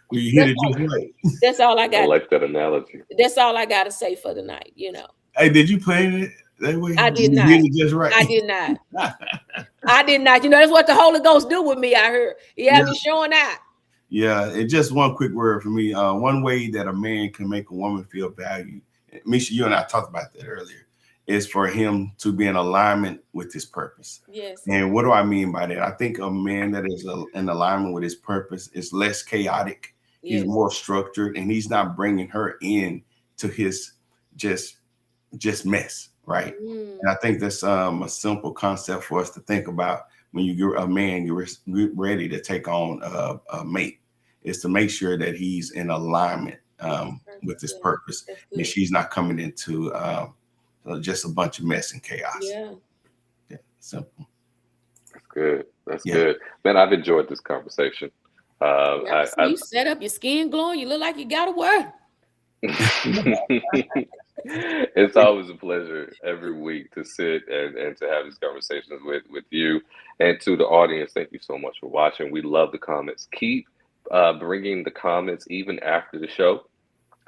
Speaker 1: When you hit it just right.
Speaker 2: That's all I got.
Speaker 3: I like that analogy.
Speaker 2: That's all I got to say for the night,
Speaker 1: Hey, did you plan it that way?
Speaker 2: I did not.
Speaker 1: Hit it just right.
Speaker 2: I did not. I did not. That's what the Holy Ghost do with me, I heard. He had me showing out.
Speaker 1: Yeah, and just one quick word for me. One way that a man can make a woman feel valued, Misha, you and I talked about that earlier, is for him to be in alignment with his purpose.
Speaker 2: Yes.
Speaker 1: And what do I mean by that? I think a man that is in alignment with his purpose is less chaotic. Yes. He's more structured, and he's not bringing her in to his just mess. right?
Speaker 2: Mm.
Speaker 1: And I think that's a simple concept for us to think about when you get a man, get ready to take on a mate, is to make sure that he's in alignment with his
Speaker 2: Yeah,
Speaker 1: purpose,
Speaker 2: that's
Speaker 1: and
Speaker 2: good.
Speaker 1: she's not coming into just a bunch of mess and chaos.
Speaker 2: Yeah.
Speaker 1: Yeah, simple.
Speaker 3: That's good. That's
Speaker 1: Yeah.
Speaker 3: good. Man, I've enjoyed this conversation.
Speaker 2: Yeah, I see you set up, your skin glowing. You look like you got to work.
Speaker 3: It's always a pleasure every week to sit and to have these conversations with you and to the audience. Thank you so much for watching. We love the comments. Keep bringing the comments even after the show.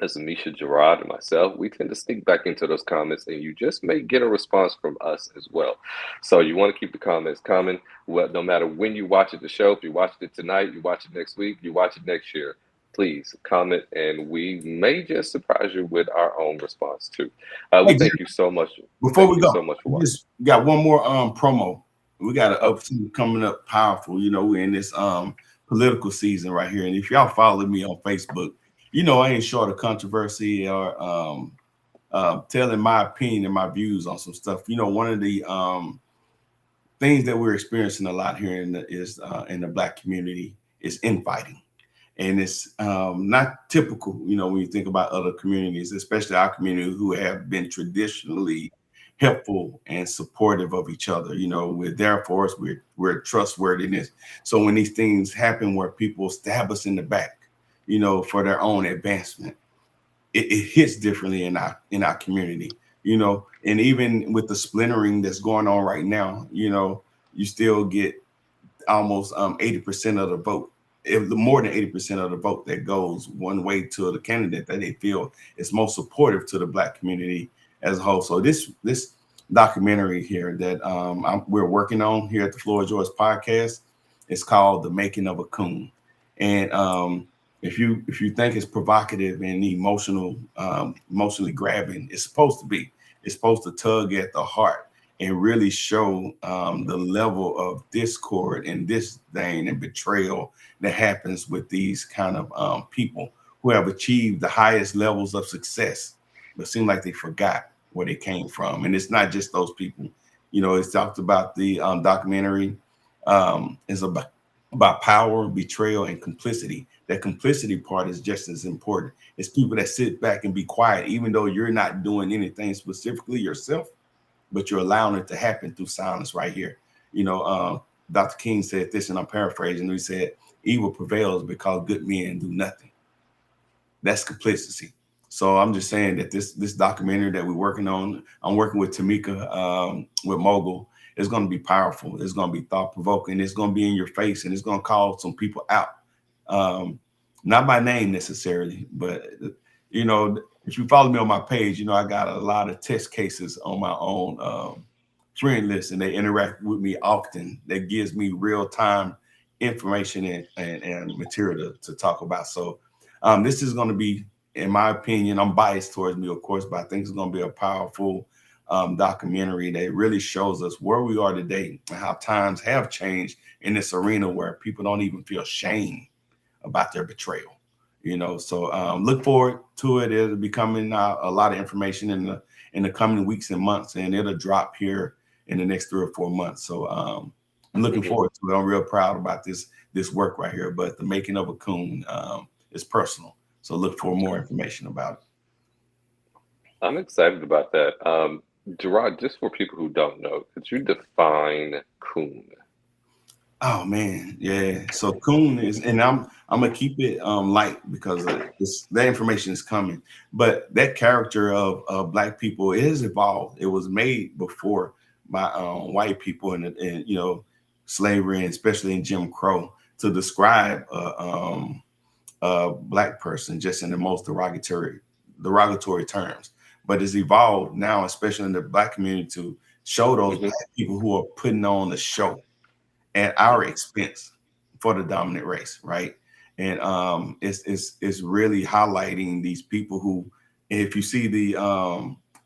Speaker 3: As Amisha, Gerard, and myself, we tend to sneak back into those comments, and you just may get a response from us as well. So you want to keep the comments coming. Well, no matter when you watch it, the show, if you watched it tonight, you watch it next week, you watch it next year, please comment, and we may just surprise you with our own response too. We
Speaker 1: Hey,
Speaker 3: thank you so much.
Speaker 1: before
Speaker 3: Thank
Speaker 1: we
Speaker 3: you
Speaker 1: go,
Speaker 3: so much for
Speaker 1: we
Speaker 3: watching.
Speaker 1: just got one more promo. We got an
Speaker 3: Oh,
Speaker 1: upswing coming up powerful. You know, we're in this political season right here. And if y'all follow me on Facebook, you know I ain't short of controversy or telling my opinion and my views on some stuff. You know, one of the things that we're experiencing a lot here in the Black community is infighting. And it's not typical, you know, when you think about other communities, especially our community, who have been traditionally helpful and supportive of each other. You know, we're there for us, we're trustworthiness. So when these things happen where people stab us in the back, you know, for their own advancement, it hits differently in our community, you know. And even with the splintering that's going on right now, you know, you still get almost 80% of the vote, more than 80% of the vote that goes one way to the candidate that they feel is most supportive to the Black community as a whole. So this documentary here that we're working on here at the Floor is Yours podcast is called The Making of a Coon. And if you think it's provocative and emotionally grabbing, it's supposed to be. It's supposed to tug at the heart and really show the level of discord and disdain and betrayal that happens with these kind of people who have achieved the highest levels of success, but seem like they forgot where they came from. And it's not just those people. You know, it's talked about the documentary is about power, betrayal, and complicity. That complicity part is just as important. It's people that sit back and be quiet, even though you're not doing anything specifically yourself, but you're allowing it to happen through silence right here. You know, Dr. King said this, and I'm paraphrasing. He said, evil prevails because good men do nothing. That's complicity. So I'm just saying that this documentary that we're working on, I'm working with Tamika, with Mogul, is going to be powerful. It's going to be thought-provoking. It's going to be in your face, and it's going to call some people out. Not by name necessarily, but you know, if you follow me on my page, you know I got a lot of test cases on my own friend list, and they interact with me often. That gives me real-time information and material to talk about. So this is going to be, in my opinion, I'm biased towards me, of course, but I think it's going to be a powerful documentary that really shows us where we are today and how times have changed in this arena where people don't even feel shame about their betrayal. You know, so look forward to it. It'll be coming out a lot of information in the coming weeks and months, and it'll drop here in the next 3 or 4 months. So I'm looking forward to it. I'm real proud about this work right here. But The Making of a Coon is personal, so look for more information about it.
Speaker 3: I'm excited about that. Gerard, just for people who don't know, could you define coon?
Speaker 1: Oh man, yeah. So coon is, and I'm gonna keep it light because that information is coming. But that character of Black people, it has evolved. It was made before by white people and you know, slavery, and especially in Jim Crow, to describe a Black person just in the most derogatory terms. But it's evolved now, especially in the Black community, to show those Black people who are putting on the show at our expense for the dominant race, right? And it's really highlighting these people who, if you see the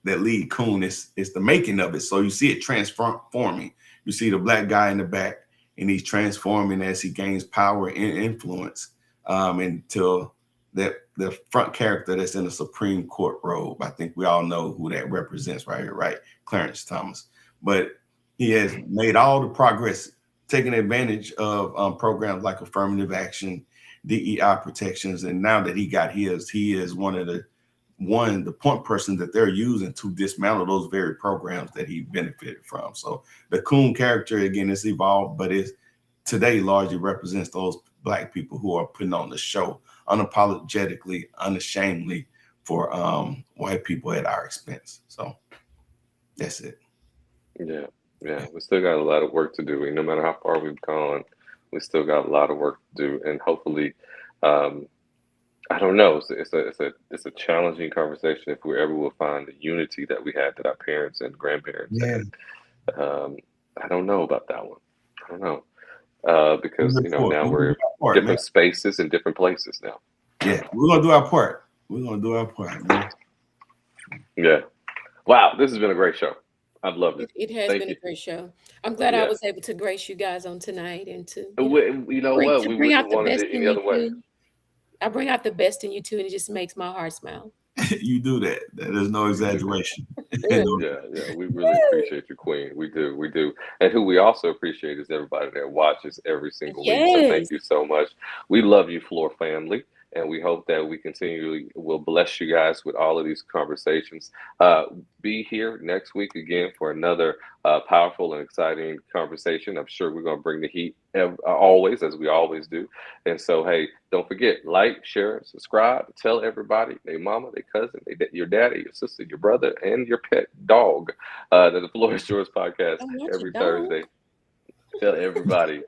Speaker 1: that lead coon, it's the making of it. So you see it transforming. You see the Black guy in the back, and he's transforming as he gains power and influence until that the front character that's in the Supreme Court robe. I think we all know who that represents right here, right? Clarence Thomas. But he has made all the progress, taking advantage of programs like affirmative action, DEI protections, and now that he got his, he is the point person that they're using to dismantle those very programs that he benefited from. So the Coon character, again, it's evolved, but it's today largely represents those Black people who are putting on the show unapologetically, unashamedly for white people at our expense. So that's it.
Speaker 3: Yeah, we still got a lot of work to do. No matter how far we've gone, we still got a lot of work to do, and hopefully, I don't know. It's a challenging conversation if we ever will find the unity that we had that our parents and grandparents had. I don't know about that one. I don't know. Because now we're in different spaces and different places now.
Speaker 1: Yeah, we're gonna do our part. Man.
Speaker 3: Yeah. Wow, this has been a great show. I've loved it.
Speaker 2: It has been a great show. I'm glad I was able to grace you guys on tonight and to
Speaker 3: you know what? We wouldn't have wanted it any other way.
Speaker 2: I bring out the best in you too, and it just makes my heart smile.
Speaker 1: You do that. There's no exaggeration.
Speaker 3: Yeah, we really appreciate you, Queen. We do. And who we also appreciate is everybody that watches every single week. So thank you so much. We love you, Floor family. And we hope that we continually will bless you guys with all of these conversations. Be here next week again for another powerful and exciting conversation. I'm sure we're going to bring the heat always, as we always do. And so, hey, don't forget, like, share, subscribe, tell everybody, their mama, their cousin, your daddy, your sister, your brother, and your pet dog that the Floor is Yours podcast every Thursday. Tell everybody.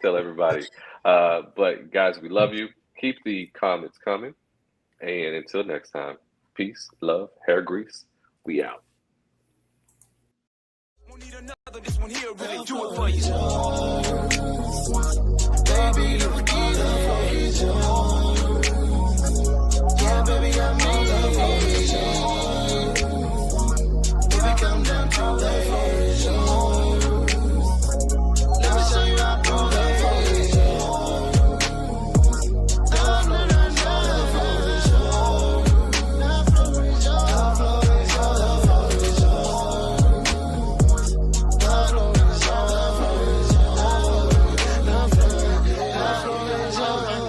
Speaker 3: But guys, we love you. Keep the comments coming. And until next time, peace, love, hair grease. We out. Need another, this one here really do it for you. Baby,